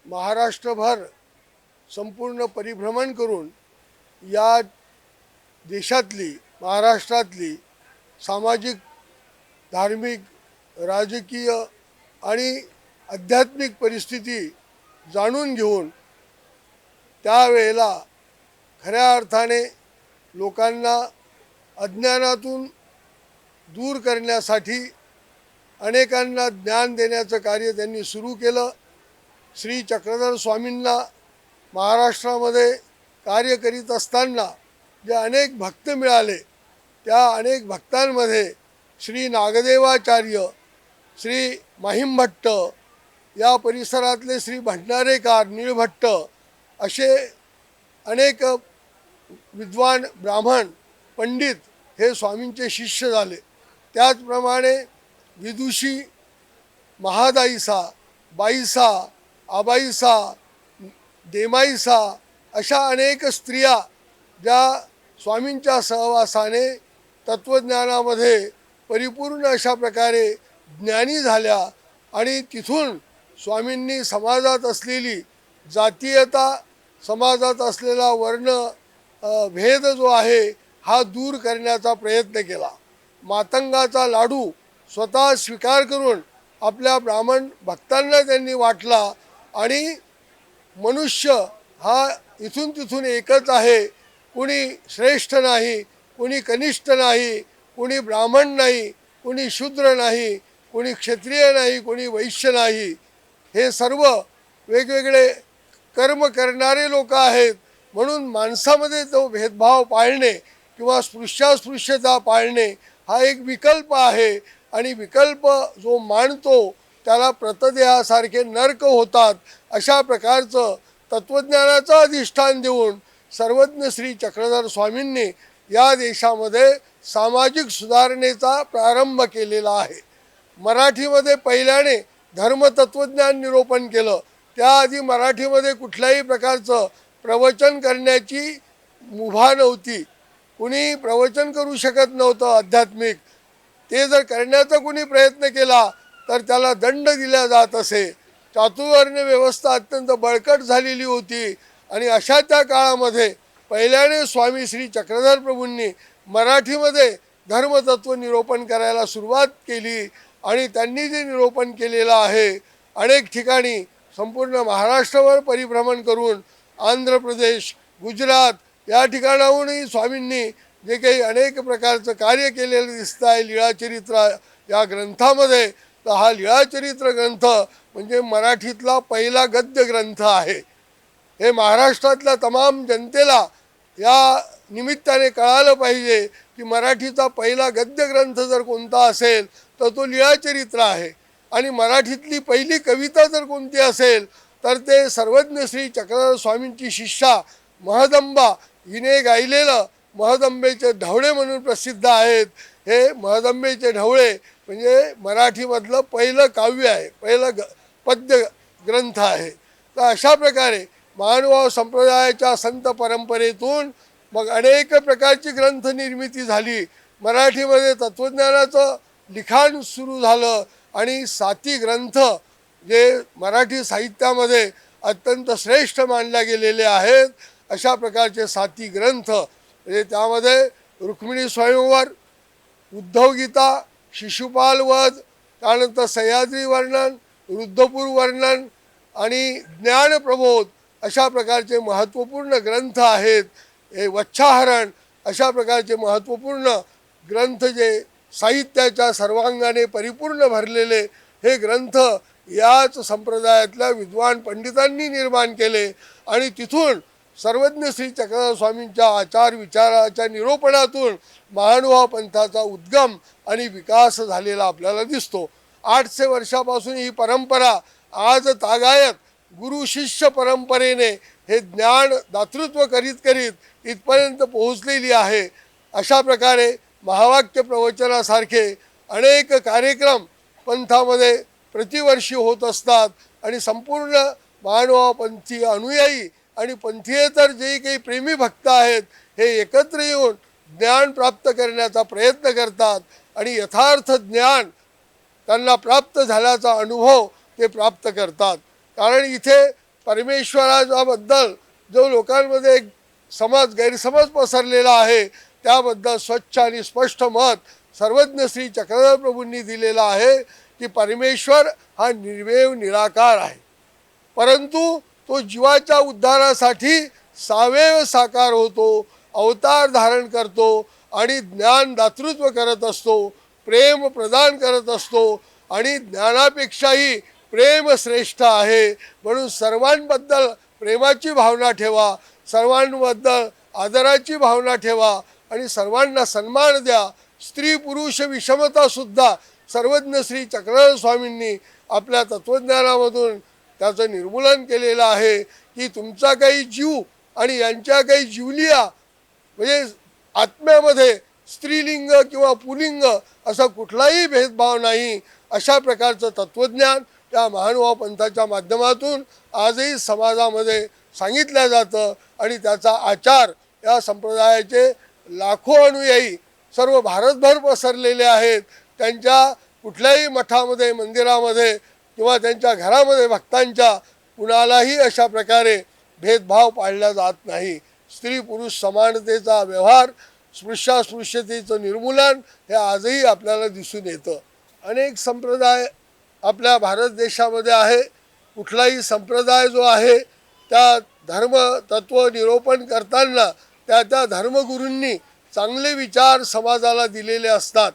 महाराष्ट्रभर संपूर्ण परिभ्रमण करून या देशातली, महाराष्ट्रातली सामाजिक, धार्मिक, राजकीय आणि आध्यात्मिक परिस्थिती जाणून घेऊन त्यावेळेला खऱ्या अर्थाने लोकांना अज्ञानातून दूर करण्यासाठी अनेकांना ज्ञान देण्याचं कार्य त्यांनी सुरू केलं. श्री चक्रधर स्वामींना महाराष्ट्रामध्ये कार्य करीत असताना जे अनेक भक्त मिळाले, त्या अनेक भक्तांमध्ये श्री नागदेवाचार्य, श्री महिमभट्ट, या परिसरातले श्री भंडारेकार, निळभट्ट असे अनेक विद्वान ब्राह्मण पंडित हे स्वामींचे शिष्य झाले. त्याचप्रमाणे विदुषी, महादाईसा, बाईसा, आबाईसा, देमाईसा अशा अनेक स्त्रिया ज्या स्वामींच्या सहवासाने तत्त्वज्ञानामध्ये परिपूर्ण अशा प्रकारे ज्ञानी झाल्या आणि तिथून स्वामींनी समाजात असलेली जातीयता, समाजात असलेला वर्ण भेद जो आहे हा दूर करण्याचा प्रयत्न केला. मातंगाचा लाडू स्वतः स्वीकार करून आपल्या ब्राह्मण भक्तांना त्यांनी वाटला आणि मनुष्य हा इथून तिथून एकच आहे. कुणी श्रेष्ठ नाही, कुणी कनिष्ठ नाही, कुणी ब्राह्मण नाही, कुणी शूद्र नाही, कुणी क्षत्रिय नाही, कुणी वैश्य नाही. हे सर्व वेगवेगळे कर्म करणारे लोक आहेत. म्हणून माणसामध्ये तो भेदभाव पाळणे किंवा स्पृश्यास्पृश्यता पाळणे हा एक विकल्प आहे आणि विकल्प जो मानतो त्याला प्रतदेहासारखे नरक होतात. अशा प्रकारचं तत्त्वज्ञानाचं अधिष्ठान देऊन सर्वज्ञ श्री चक्रधर स्वामींनी या देशामध्ये सामाजिक सुधारणेचा प्रारंभ केलेला आहे. मराठीमध्ये पहिल्याने धर्मतत्त्वज्ञान निरूपण केलं. त्याआधी मराठीमध्ये कुठल्याही प्रकारचं प्रवचन करण्याची मुभा नव्हती. कुणी प्रवचन करू शकत नव्हतं आध्यात्मिक. ते जर करण्याचा कुणी प्रयत्न केला तर त्याला दंड दिला जात असे. चातुर्वर्ण व्यवस्था अत्यंत बळकट झालेली होती आणि अशा त्या काळामध्ये पहिल्याने स्वामी श्री चक्रधर प्रभूंनी मराठीमध्ये धर्मतत्व निरूपण करायला सुरुवात केली आणि त्यांनी जे निरूपण केलेलं आहे अनेक ठिकाणी संपूर्ण महाराष्ट्रावर परिभ्रमण करून आंध्र प्रदेश, गुजरात या ठिकाणाहूनही स्वामींनी जे काही अनेक प्रकारचं कार्य केलेलं दिसतं आहे लीळाचरित्र या ग्रंथामध्ये. तर हा लीळाचरित्र ग्रंथ म्हणजे मराठीतला पहिला गद्य ग्रंथ आहे. हे महाराष्ट्रातल्या तमाम जनतेला या निमित्ताने कळालं पाहिजे की मराठीचा पहिला गद्य ग्रंथ जर कोणता असेल तर तो लीळाचरित्र आहे. आणि मराठीतली पहिली कविता जर कोणती असेल तर ते सर्वज्ञ श्री चक्रधर स्वामींची शिष्या महदंबा हिने गायलेलं महदंबेचे ढवळे म्हणून प्रसिद्ध आहेत हे महदंबेचे ढवळे म्हणजे मराठीमधलं पहिलं काव्य आहे, पहिलं पद्य ग्रंथ आहे. तर अशा प्रकारे महानुभाव संप्रदायाच्या संत परंपरेतून मग अनेक प्रकारची ग्रंथ निर्मिती झाली. मराठीमध्ये तत्त्वज्ञानाचं लिखाण सुरू झालं आणि 7 ग्रंथ जे मराठी साहित्यामध्ये अत्यंत श्रेष्ठ मानल्या गेलेले आहेत अशा प्रकारचे 7 ग्रंथ म्हणजे त्यामध्ये रुक्मिणी स्वयंवर, उद्धव गीता, शिशुपाल वध, त्यानंतर सह्याद्री वर्णन, रुद्रपूर वर्णन आणि ज्ञानप्रबोध अशा प्रकारचे महत्त्वपूर्ण ग्रंथ आहेत. हे वच्छाहरण अशा प्रकारचे महत्त्वपूर्ण ग्रंथ जे साहित्याच्या सर्वांगाने परिपूर्ण भरलेले हे ग्रंथ याच संप्रदायातल्या विद्वान पंडितांनी निर्माण केले आणि तिथून सर्वज्ञ श्री चक्रधर स्वामींच्या आचार विचाराच्या निरूपणातून महानुभाव पंथाचा उद्गम आणि विकास झालेला आपल्याला दिसतो. 800 वर्षापासून ही परंपरा आज तागायत गुरु शिष्य परंपरेने हे ज्ञान दातृत्व करीत करीत इथपर्यंत पोहोचलेली आहे. अशा प्रकारे महावाक्य प्रवचनासारखे अनेक कार्यक्रम पंथामध्ये प्रतिवर्षी होत असतात आणि संपूर्ण महानुभाव पंथीय अनुयायी आणि पंथीयेतर जे काही प्रेमी भक्त आहेत हे एकत्र येऊन ज्ञान प्राप्त करण्याचा प्रयत्न करतात आणि यथार्थ ज्ञान त्यांना प्राप्त झाल्याचा अनुभव ते प्राप्त करतात. कारण इथे परमेश्वराबद्दल जो लोकांमध्ये एक गैरसमज पसरलेला आहे त्याबद्दल स्वच्छ आणि स्पष्ट मत सर्वज्ञ श्री चक्रधर प्रभूंनी दिलेला आहे की परमेश्वर हा निर्वेव निराकार आहे, परंतु तो जीवाच्या उद्धारासाठी सावेव साकार होतो, अवतार धारण करतो आणि ज्ञान दातृत्व करत असतो, प्रेम प्रदान करत असतो आणि ज्ञानापेक्षाही प्रेम श्रेष्ठ आहे. म्हणून सर्वांबद्दल प्रेमाची भावना ठेवा, सर्वांबद्दल आदराची भावना ठेवा आणि सर्वांना सन्मान द्या. स्त्री पुरुष विषमतासुद्धा सर्वज्ञ श्री चक्रधर स्वामींनी आपल्या तत्त्वज्ञानामधून त्याचं निर्मूलन केलेलं आहे की तुमचा काही जीव आणि यांच्या काही जीवलिया म्हणजे आत्म्यामध्ये स्त्रीलिंग किंवा पुलिंग असा कुठलाही भेदभाव नाही. अशा प्रकारचं तत्त्वज्ञान त्या महानुभाव पंथाच्या माध्यमातून आजही समाजामध्ये सांगितलं जातं आणि त्याचा आचार या संप्रदायाचे लाखो अनुयायी सर्व भारतभर पसरलेले आहेत. त्यांच्या कुठल्याही मठामध्ये मंदिरामध्ये किंवा त्यांच्या घरामध्ये भक्तांच्या कुणालाही अशा प्रकारे भेदभाव पाळला जात नाही. स्त्री पुरुष समानतेचा व्यवहार, स्पृश्यास्पृश्यतेचं निर्मूलन हे आजही आपल्याला दिसून येतं. अनेक संप्रदाय आपल्या भारत देशामध्ये आहे. कुठलाही संप्रदाय जो आहे त्या धर्म तत्व निरूपण करताना त्या धर्मगुरूंनी चांगले विचार समाजाला दिलेले असतात,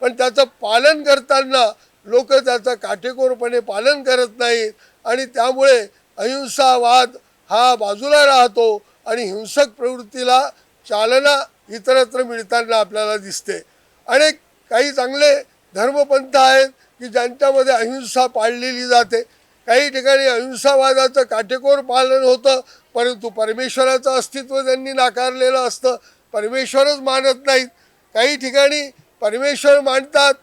पण त्याचं पालन करताना लोक त्याचं काटेकोरपणे पालन करत नाहीत आणि त्यामुळे अहिंसावाद हा बाजूला राहतो आणि हिंसक प्रवृत्तीला चालना इतरत्र मिळताना आपल्याला दिसते. अनेक काही चांगले धर्मपंथ आहेत की ज्यांच्यामध्ये अहिंसा पाळलेली जाते. काही ठिकाणी अहिंसावादाचं काटेकोर पालन होतं, परंतु परमेश्वराचं अस्तित्व त्यांनी नाकारलेलं असतं, परमेश्वरच मानत नाहीत. काही ठिकाणी परमेश्वर मानतात,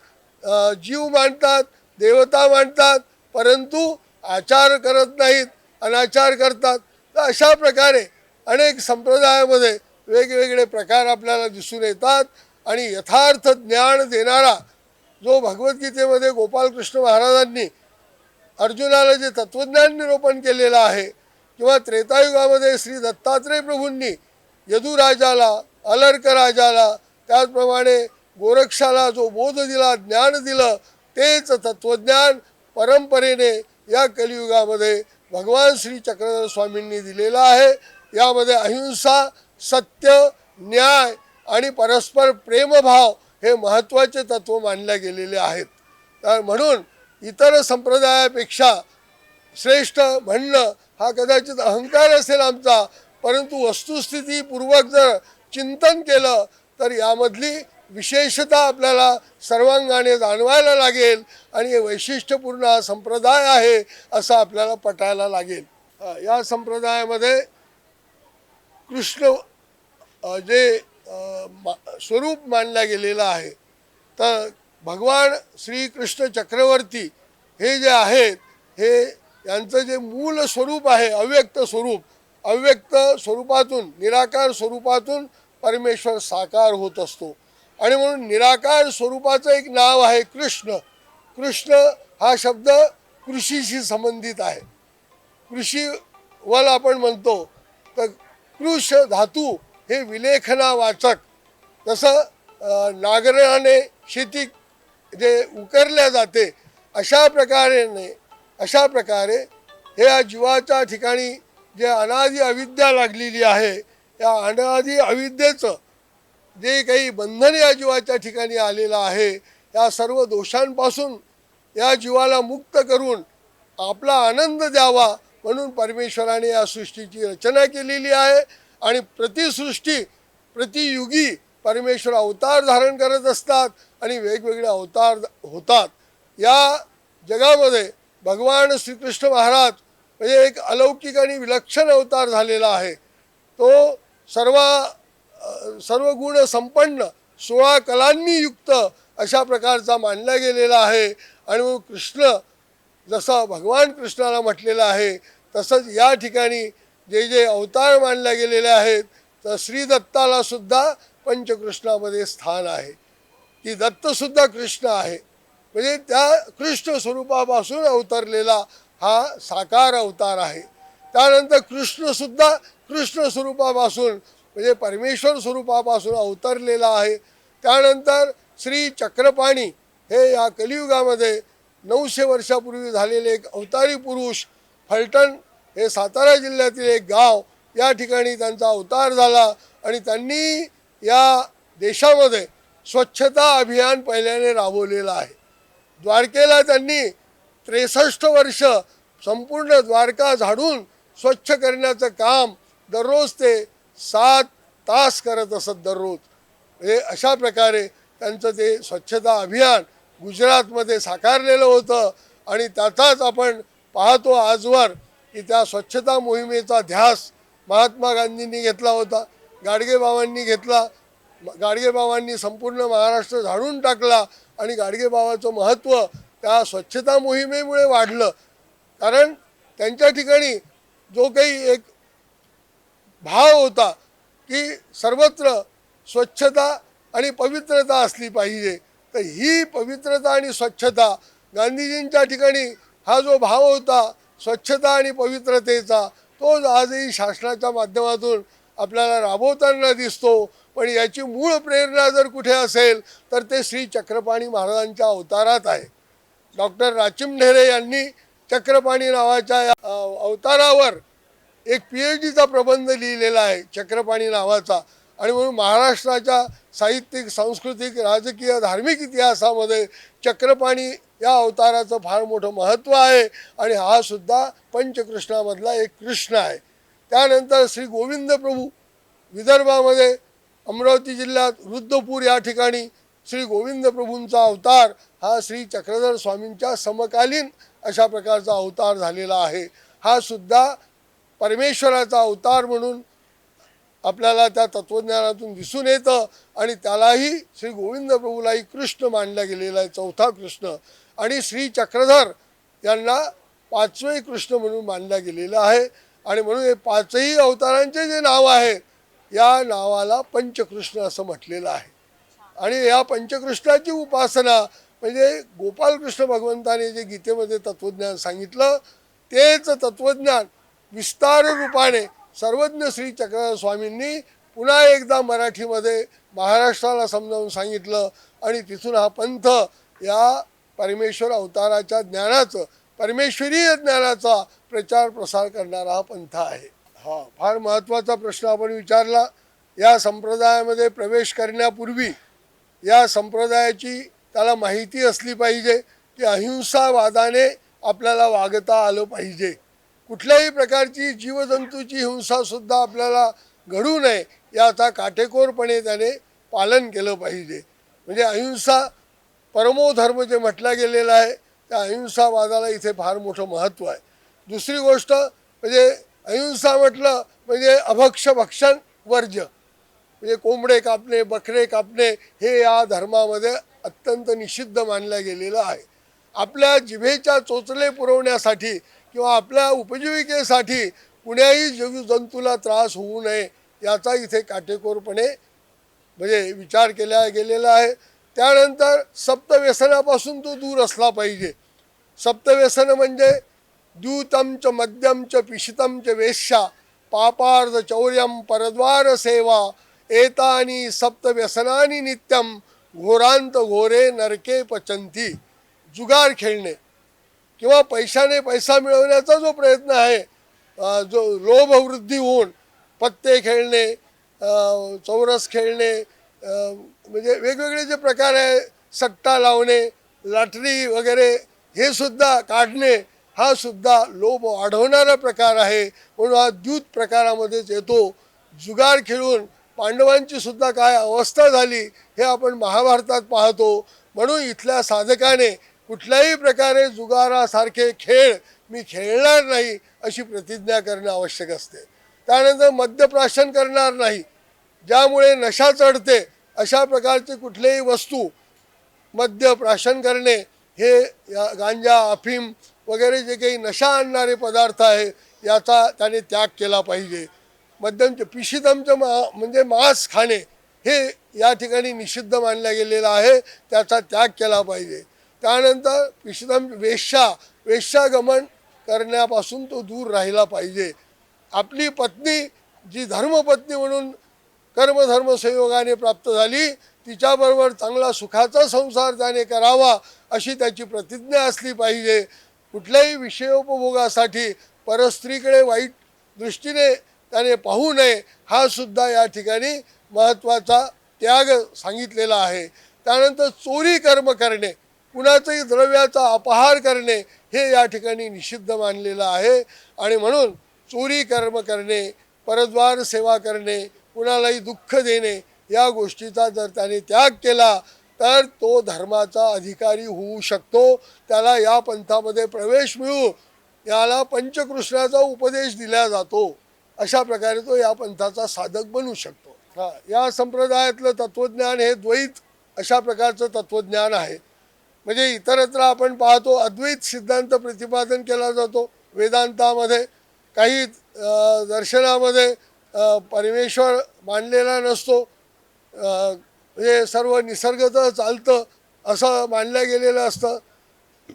जीव मानतात, देवता मानतात, परंतु आचार करत नाहीत, अनाचार करतात. तर अशा प्रकारे अनेक संप्रदायामध्ये वेगवेगळे प्रकार आपल्याला दिसून येतात आणि यथार्थ ज्ञान देणारा जो भगवद्गीतेमध्ये गोपालकृष्ण महाराजांनी अर्जुनाला जे तत्त्वज्ञान निरूपण केलेलं आहे किंवा त्रेतायुगामध्ये श्री दत्तात्रय प्रभूंनी यदुराजाला, अलर्क राजाला, त्याचप्रमाणे गोरक्षाला जो बोध दिला, ज्ञान दिलं, तेच तत्त्वज्ञान परंपरेने या कलियुगामध्ये भगवान श्री चक्रधर स्वामींनी दिलेलं आहे. यामध्ये अहिंसा, सत्य, न्याय आणि परस्पर प्रेमभाव हे महत्त्वाचे तत्व मानले गेलेले आहेत. तर म्हणून इतर संप्रदायापेक्षा श्रेष्ठ म्हणणं हा कदाचित अहंकार असेल आमचा, परंतु वस्तुस्थितीपूर्वक जर चिंतन केलं तर यामधली विशेषता आपल्याला सर्वांगाने जाणवायला लागेल आणि हे वैशिष्ट्यपूर्ण हा संप्रदाय आहे असं आपल्याला पटायला लागेल. या संप्रदायामध्ये कृष्ण जे स्वरूप मानलं गेलेलं आहे तर भगवान श्रीकृष्ण चक्रवर्ती हे जे आहेत हे यांचं जे मूल स्वरूप आहे अव्यक्त स्वरूप, अव्यक्त स्वरूपातून निराकार स्वरूपातून परमेश्वर साकार होत असतो. आणि म्हणून निराकार स्वरूपाचं एक नाव आहे कृष्ण. कृष्ण हा शब्द कृषीशी संबंधित आहे. कृषी वल आपण म्हणतो तर कृष धातू हे विलेखनावाचक, जसं नांगराने शेती जे उकरल्या जाते अशा प्रकारे या जीवाच्या ठिकाणी जे अनादि अविद्या लागलेली आहे, या अनादि अविद्येचं जे काही बंधन या जीवाच्या ठिकाणी आलेलं आहे, या सर्व दोषांपासून या जीवाला मुक्त करून आपला आनंद द्यावा म्हणून परमेश्वराने या सृष्टीची रचना केलेली आहे. आणि प्रतिसृष्टी प्रतियुगी परमेश्वर अवतार धारण करत असतात आणि वेगवेगळे अवतार होतात. या जगामध्ये भगवान श्रीकृष्ण महाराज म्हणजे एक अलौकिक आणि विलक्षण अवतार झालेला आहे. तो सर्व गुण संपन्न 16 कलांनी युक्त अशा प्रकारचा मानला गेलेला आहे. आणि मग कृष्ण जसं भगवान कृष्णाला म्हटलेलं आहे तसंच या ठिकाणी जे जे अवतार मानले गेलेले आहेत तर श्री दत्ताला सुद्धा पंचकृष्णामध्ये स्थान आहे. की दत्तसुद्धा कृष्ण आहे, म्हणजे त्या कृष्ण स्वरूपापासून अवतरलेला हा साकार अवतार आहे. त्यानंतर कृष्णसुद्धा कृष्ण स्वरूपापासून म्हणजे परमेश्वर स्वरूपापासून अवतरलेला आहे. त्यानंतर श्री चक्रपाणी हे या कलियुगामध्ये 900 वर्षापूर्वी झालेले एक अवतारी पुरुष, फलटण हे सातारा जिल्ह्यातील एक गाव, या ठिकाणी त्यांचा अवतार झाला. आणि त्यांनी या देशामध्ये स्वच्छता अभियान पहिल्याने राबवलेलं आहे. द्वारकेला त्यांनी 63 वर्ष संपूर्ण द्वारका झाडून स्वच्छ करण्याचं काम दररोज ते 7 तास करत असत दररोज. हे अशा प्रकारे त्यांचं ते स्वच्छता अभियान गुजरातमध्ये साकारलेलं होतं. आणि त्याचाच आपण पाहतो आजवर की त्या स्वच्छता मोहिमेचा ध्यास महात्मा गांधींनी घेतला होता, गाडगेबाबांनी घेतला. गाडगेबाबांनी संपूर्ण महाराष्ट्र झाडून टाकला आणि गाडगेबाबाचं महत्त्व त्या स्वच्छता मोहिमेमुळे वाढलं. कारण त्यांच्या ठिकाणी जो काही एक भाव होता की सर्वत्र स्वच्छता आणि पवित्रता असली पाहिजे, तर ही पवित्रता आणि स्वच्छता गांधीजींच्या ठिकाणी हा जो भाव होता स्वच्छता आणि पवित्रतेचा, तो आजही शासनाच्या माध्यमातून आपल्याला राबवताना दिसतो. पण याची मूळ प्रेरणा जर कुठे असेल तर ते श्री चक्रपाणी महाराजांच्या अवतारात आहे. डॉक्टर राचिम ढेरे यांनी चक्रपाणी नावाच्या या अवतारावर एक PhDचा प्रबंध लिहिलेला आहे चक्रपाणी नावाचा. आणि म्हणून महाराष्ट्राच्या साहित्यिक, सांस्कृतिक, राजकीय, धार्मिक इतिहासामध्ये चक्रपाणी या अवताराचं फार मोठं महत्त्व आहे. आणि हा सुद्धा पंचकृष्णामधला एक कृष्ण आहे. त्यानंतर श्री गोविंद प्रभू विदर्भामध्ये अमरावती जिल्ह्यात रुद्रपूर या ठिकाणी श्री गोविंद प्रभूंचा अवतार हा श्री चक्रधर स्वामींच्या समकालीन अशा प्रकारचा अवतार झालेला आहे. हा सुद्धा परमेश्वराचा अवतार म्हणून आपल्याला त्या तत्वज्ञानातून दिसून येतं. आणि त्यालाही श्री गोविंद प्रभूलाही कृष्ण मानला गेलेला आहे, चौथा कृष्ण. आणि श्री चक्रधर यांना 5वे कृष्ण म्हणून मानला गेलेला आहे. आणि म्हणून हे 5ही अवतारांचे जे नाव आहे या नावाला पंचकृष्ण असं म्हटलेलं आहे. आणि या पंचकृष्णाची उपासना म्हणजे गोपालकृष्ण भगवंताने जे गीतेमध्ये तत्वज्ञान सांगितलं तेच तत्वज्ञान विस्तार रूपाने सर्वज्ञ श्री चक्रधर स्वामींनी पुन्हा एकदा मराठीमध्ये महाराष्ट्राला समजावून सांगितलं. आणि तिथून हा पंथ या परमेश्वर अवताराच्या ज्ञानाचं, परमेश्वरीय ज्ञानाचा प्रचार प्रसार करणारा हा पंथ आहे. हा फार महत्त्वाचा प्रश्न आपण विचारला. या संप्रदायामध्ये प्रवेश करण्यापूर्वी या संप्रदायाची त्याला माहिती असली पाहिजे की अहिंसावादाने आपल्याला वागता आलं पाहिजे. कुठल्याही प्रकारची जीवजंतूची हिंसासुद्धा आपल्याला घडू नये याचा काटेकोरपणे त्याने पालन केलं पाहिजे. म्हणजे अहिंसा परमो धर्म जे म्हटलं गेलेलं आहे त्या अहिंसावादाला इथे फार मोठं महत्त्व आहे. दुसरी गोष्ट म्हणजे अहिंसा म्हटलं म्हणजे अभक्ष भक्षण वर्ज्य, म्हणजे कोंबडे कापणे, बकरे कापणे हे या धर्मामध्ये अत्यंत निषिद्ध मानला गेलेला आहे. आपल्या जिभेच्या चोचले पुरवण्यासाठी किंवा आपल्या उपजीविकेसाठी कुण्याही जीवजंतूला त्रास होऊ नये याचा इथे काटेकोरपणे म्हणजे विचार केला गेलेला आहे. त्यानंतर सप्तव्यसनापासून तो दूर असला पाहिजे. सप्तव्यसन म्हणजे द्यूतम च मद्यम च पिशितम च वेश्या पापार्ध चौर्यम परद्वार सेवा एतानी सप्तव्यसनानी नित्यम घोरांत घोरे नरके पचंती. जुगार खेळणे किंवा पैशाने पैसा मिळवण्याचा जो प्रयत्न आहे, जो लोभवृद्धी होऊन पत्ते खेळणे, चौरस खेळणे, म्हणजे वेगवेगळे जे प्रकार आहे, सट्टा लावणे, लॉटरी वगैरे हे सुद्धा काढणे, हा सुद्धा लोभ वाढवणारा प्रकार आहे. म्हणून हा द्यूत प्रकारामध्येच येतो. जुगार खेळून पांडवांची सुद्धा काय अवस्था झाली हे आपण महाभारतात पाहतो. म्हणून इथल्या साधकाने कुठल्याही प्रकारे जुगारासारखे खेळ मी खेळणार नाही अशी प्रतिज्ञा करणं आवश्यक असते. त्यानंतर मद्यप्राशन करणार नाही, ज्यामुळे नशा चढते अशा प्रकारचे कुठलेही वस्तू, मद्यप्राशन करणे हे गांजा अफीम वगैरे जे काही नशा आणणारे पदार्थ आहे याचा त्याने त्याग केला पाहिजे. मध्यमचे पिशितमचं म्हणजे मांस खाणे हे या ठिकाणी निषिद्ध मानलं गेलेलं आहे, त्याचा त्याग केला पाहिजे. त्यानंतर पिशितम वेश्यागमन करण्यापासून तो दूर राहिला पाहिजे. आपली पत्नी जी धर्मपत्नी म्हणून कर्मधर्म संयोगाने प्राप्त झाली तिच्याबरोबर चांगला सुखाचा संसार त्याने करावा अशी त्याची प्रतिज्ञा असली पाहिजे. कुठल्याही विषयोपभोगासाठी परस्त्रीकडे वाईट दृष्टीने त्याने पाहू नये, हा सुद्धा या ठिकाणी महत्त्वाचा त्याग सांगितलेला आहे. त्यानंतर चोरी कर्म करणे, कुणाचंही द्रव्याचा अपहार करणे हे या ठिकाणी निषिद्ध मानलेलं आहे. आणि म्हणून चोरी कर्म करणे, परद्वार सेवा करणे, कुणालाही दुःख देणे या गोष्टीचा जर त्याने त्याग केला तर तो धर्माचा अधिकारी होऊ शकतो. त्याला या पंथामध्ये प्रवेश मिळू, याला पंचकृष्णाचा उपदेश दिला जातो. अशा प्रकारे तो या पंथाचा साधक बनू शकतो. या संप्रदायातलं तत्वज्ञान हे द्वैत अशा प्रकारचं तत्वज्ञान आहे. म्हणजे इतरत्र आपण पाहतो अद्वैत सिद्धांत प्रतिपादन केला जातो वेदांतामध्ये. काही दर्शनामध्ये परमेश्वर मानलेला नसतो, म्हणजे सर्व निसर्गतः चालतं असं मानलं गेलेलं असतं.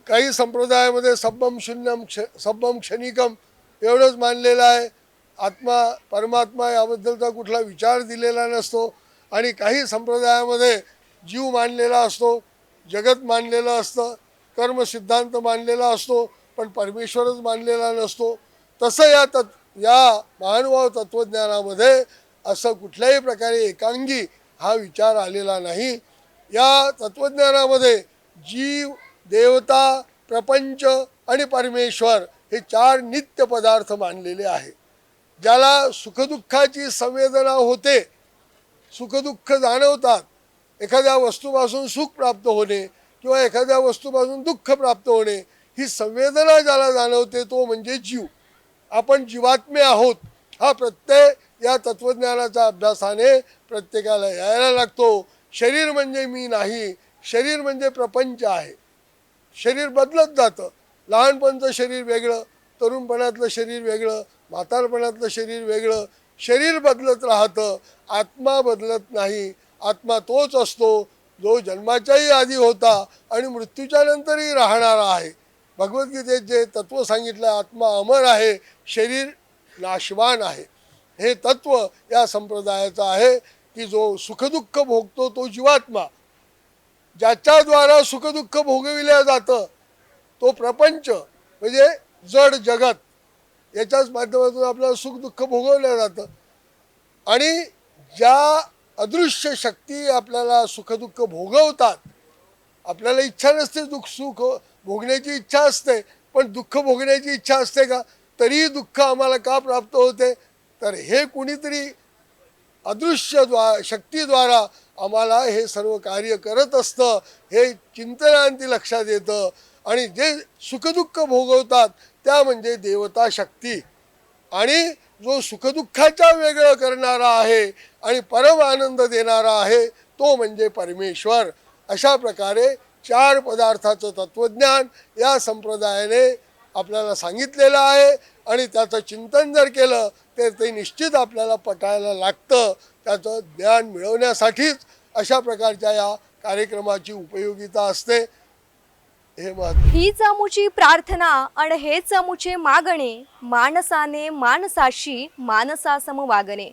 काही संप्रदायामध्ये सब्बम शून्यम सब्बम क्षणिकम एवढंच मानलेलं आहे. आत्मा परमात्मा याबद्दलचा कुठला विचार दिलेला नसतो. आणि काही संप्रदायामध्ये जीव मानलेला असतो, जगत मानलेलं असतं, कर्मसिद्धांत मानलेला असतो, पण परमेश्वरच मानलेला नसतो. तसं या महानुभाव तत्त्वज्ञानामध्ये असं कुठल्याही प्रकारे एकांगी हा विचार आलेला नाही. या तत्त्वज्ञानामध्ये जीव, देवता, प्रपंच आणि परमेश्वर हे चार नित्य पदार्थ मानलेले आहे. ज्याला सुखदुःखाची संवेदना होते, सुखदुःख जाणवतात, एखाद्या वस्तूपासून सुख प्राप्त होणे किंवा एखाद्या वस्तूपासून दुःख प्राप्त होणे, ही संवेदना ज्याला जाणवते तो म्हणजे जीव. आपण जीवात्मे आहोत हा प्रत्यय या तत्त्वज्ञानाच्या अभ्यासाने प्रत्येकाला यायला लागतो. शरीर म्हणजे मी नाही, शरीर म्हणजे प्रपंच आहे. शरीर बदलत जातं. लहानपणचं शरीर वेगळं, तरुणपणातलं शरीर वेगळं, म्हातारपणातलं शरीर वेगळं. शरीर बदलत राहतं, आत्मा बदलत नाही. आत्मा तोच असतो जो जन्माच्याही आधी होता आणि मृत्यूच्या नंतरही राहणारा आहे. भगवद्गीतेत जे तत्व सांगितलं, आत्मा अमर आहे, शरीर नाशवान आहे, हे तत्व या संप्रदायाचं आहे की जो सुखदुःख भोगतो तो जीवात्मा, ज्याच्याद्वारा सुखदुःख भोगविलं जातं तो प्रपंच म्हणजे जड जगत, याच्याच माध्यमातून आपल्याला सुखदुःख भोगवलं जातं. आणि ज्या अदृश्य शक्ती आपल्याला सुखदुःख भोगवतात, आपल्याला इच्छा नसते सुख भोगण्याची इच्छा असते, पण दुःख भोगण्याची इच्छा असते का? तरी दुःख आम्हाला का प्राप्त होते? तर हे कुणीतरी अदृश्य शक्तीद्वारा आम्हाला हे सर्व कार्य करत असतं, हे चिंतनांती लक्षात येतं. आणि जे सुखदुःख भोगवतात त्या म्हणजे देवता शक्ती. आणि जो सुखदुःखाच्या वेगळं करणारा आहे आणि परम आनंद देणारा आहे तो म्हणजे परमेश्वर. अशा प्रकारे 4 पदार्थाचं तत्वज्ञान या संप्रदायाने आपल्याला सांगितलेलं आहे आणि त्याचं चिंतन जर केलं तर ते निश्चित आपल्याला पटायला लागतं. त्याचं ज्ञान मिळवण्यासाठीच अशा प्रकारच्या या कार्यक्रमाची उपयोगिता असते. हे महत्त्व. हीच अमुची प्रार्थना आणि हेच अमुचे मागणे, माणसाने माणसाशी माणसासम वागणे.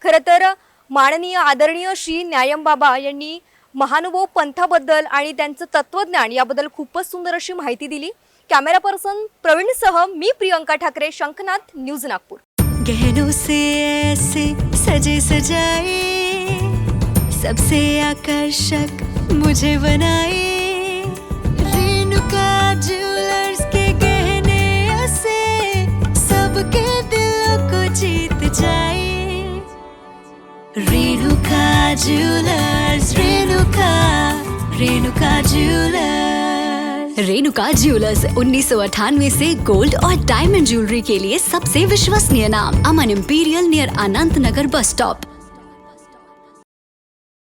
खरं तर माननीय आदरणीय श्री न्यायमबाबा यांनी महानुभव पंथाबद्दल आणि त्यांचं तत्वज्ञान याबद्दल खूपच सुंदर अशी माहिती दिली. कॅमेरा पर्सन प्रवीणसह मी प्रियंका ठाकरे, शंखनाथ न्यूज नागपूर. गहनों से ऐसे सजे सजाए, सबसे आकर्षक मुझे बनाए, रेणुका ज्वेलर्स के गहने ऐसे सबके दिलों को जीत जाए. Renuka jewellers, Renuka jewellers. Renuka jewellers 1998 से गोल्ड और डायमंड ज्वेलरी के लिए सबसे विश्वसनीय नाम. अमन इंपीरियल नियर अनंत नगर बस स्टॉप.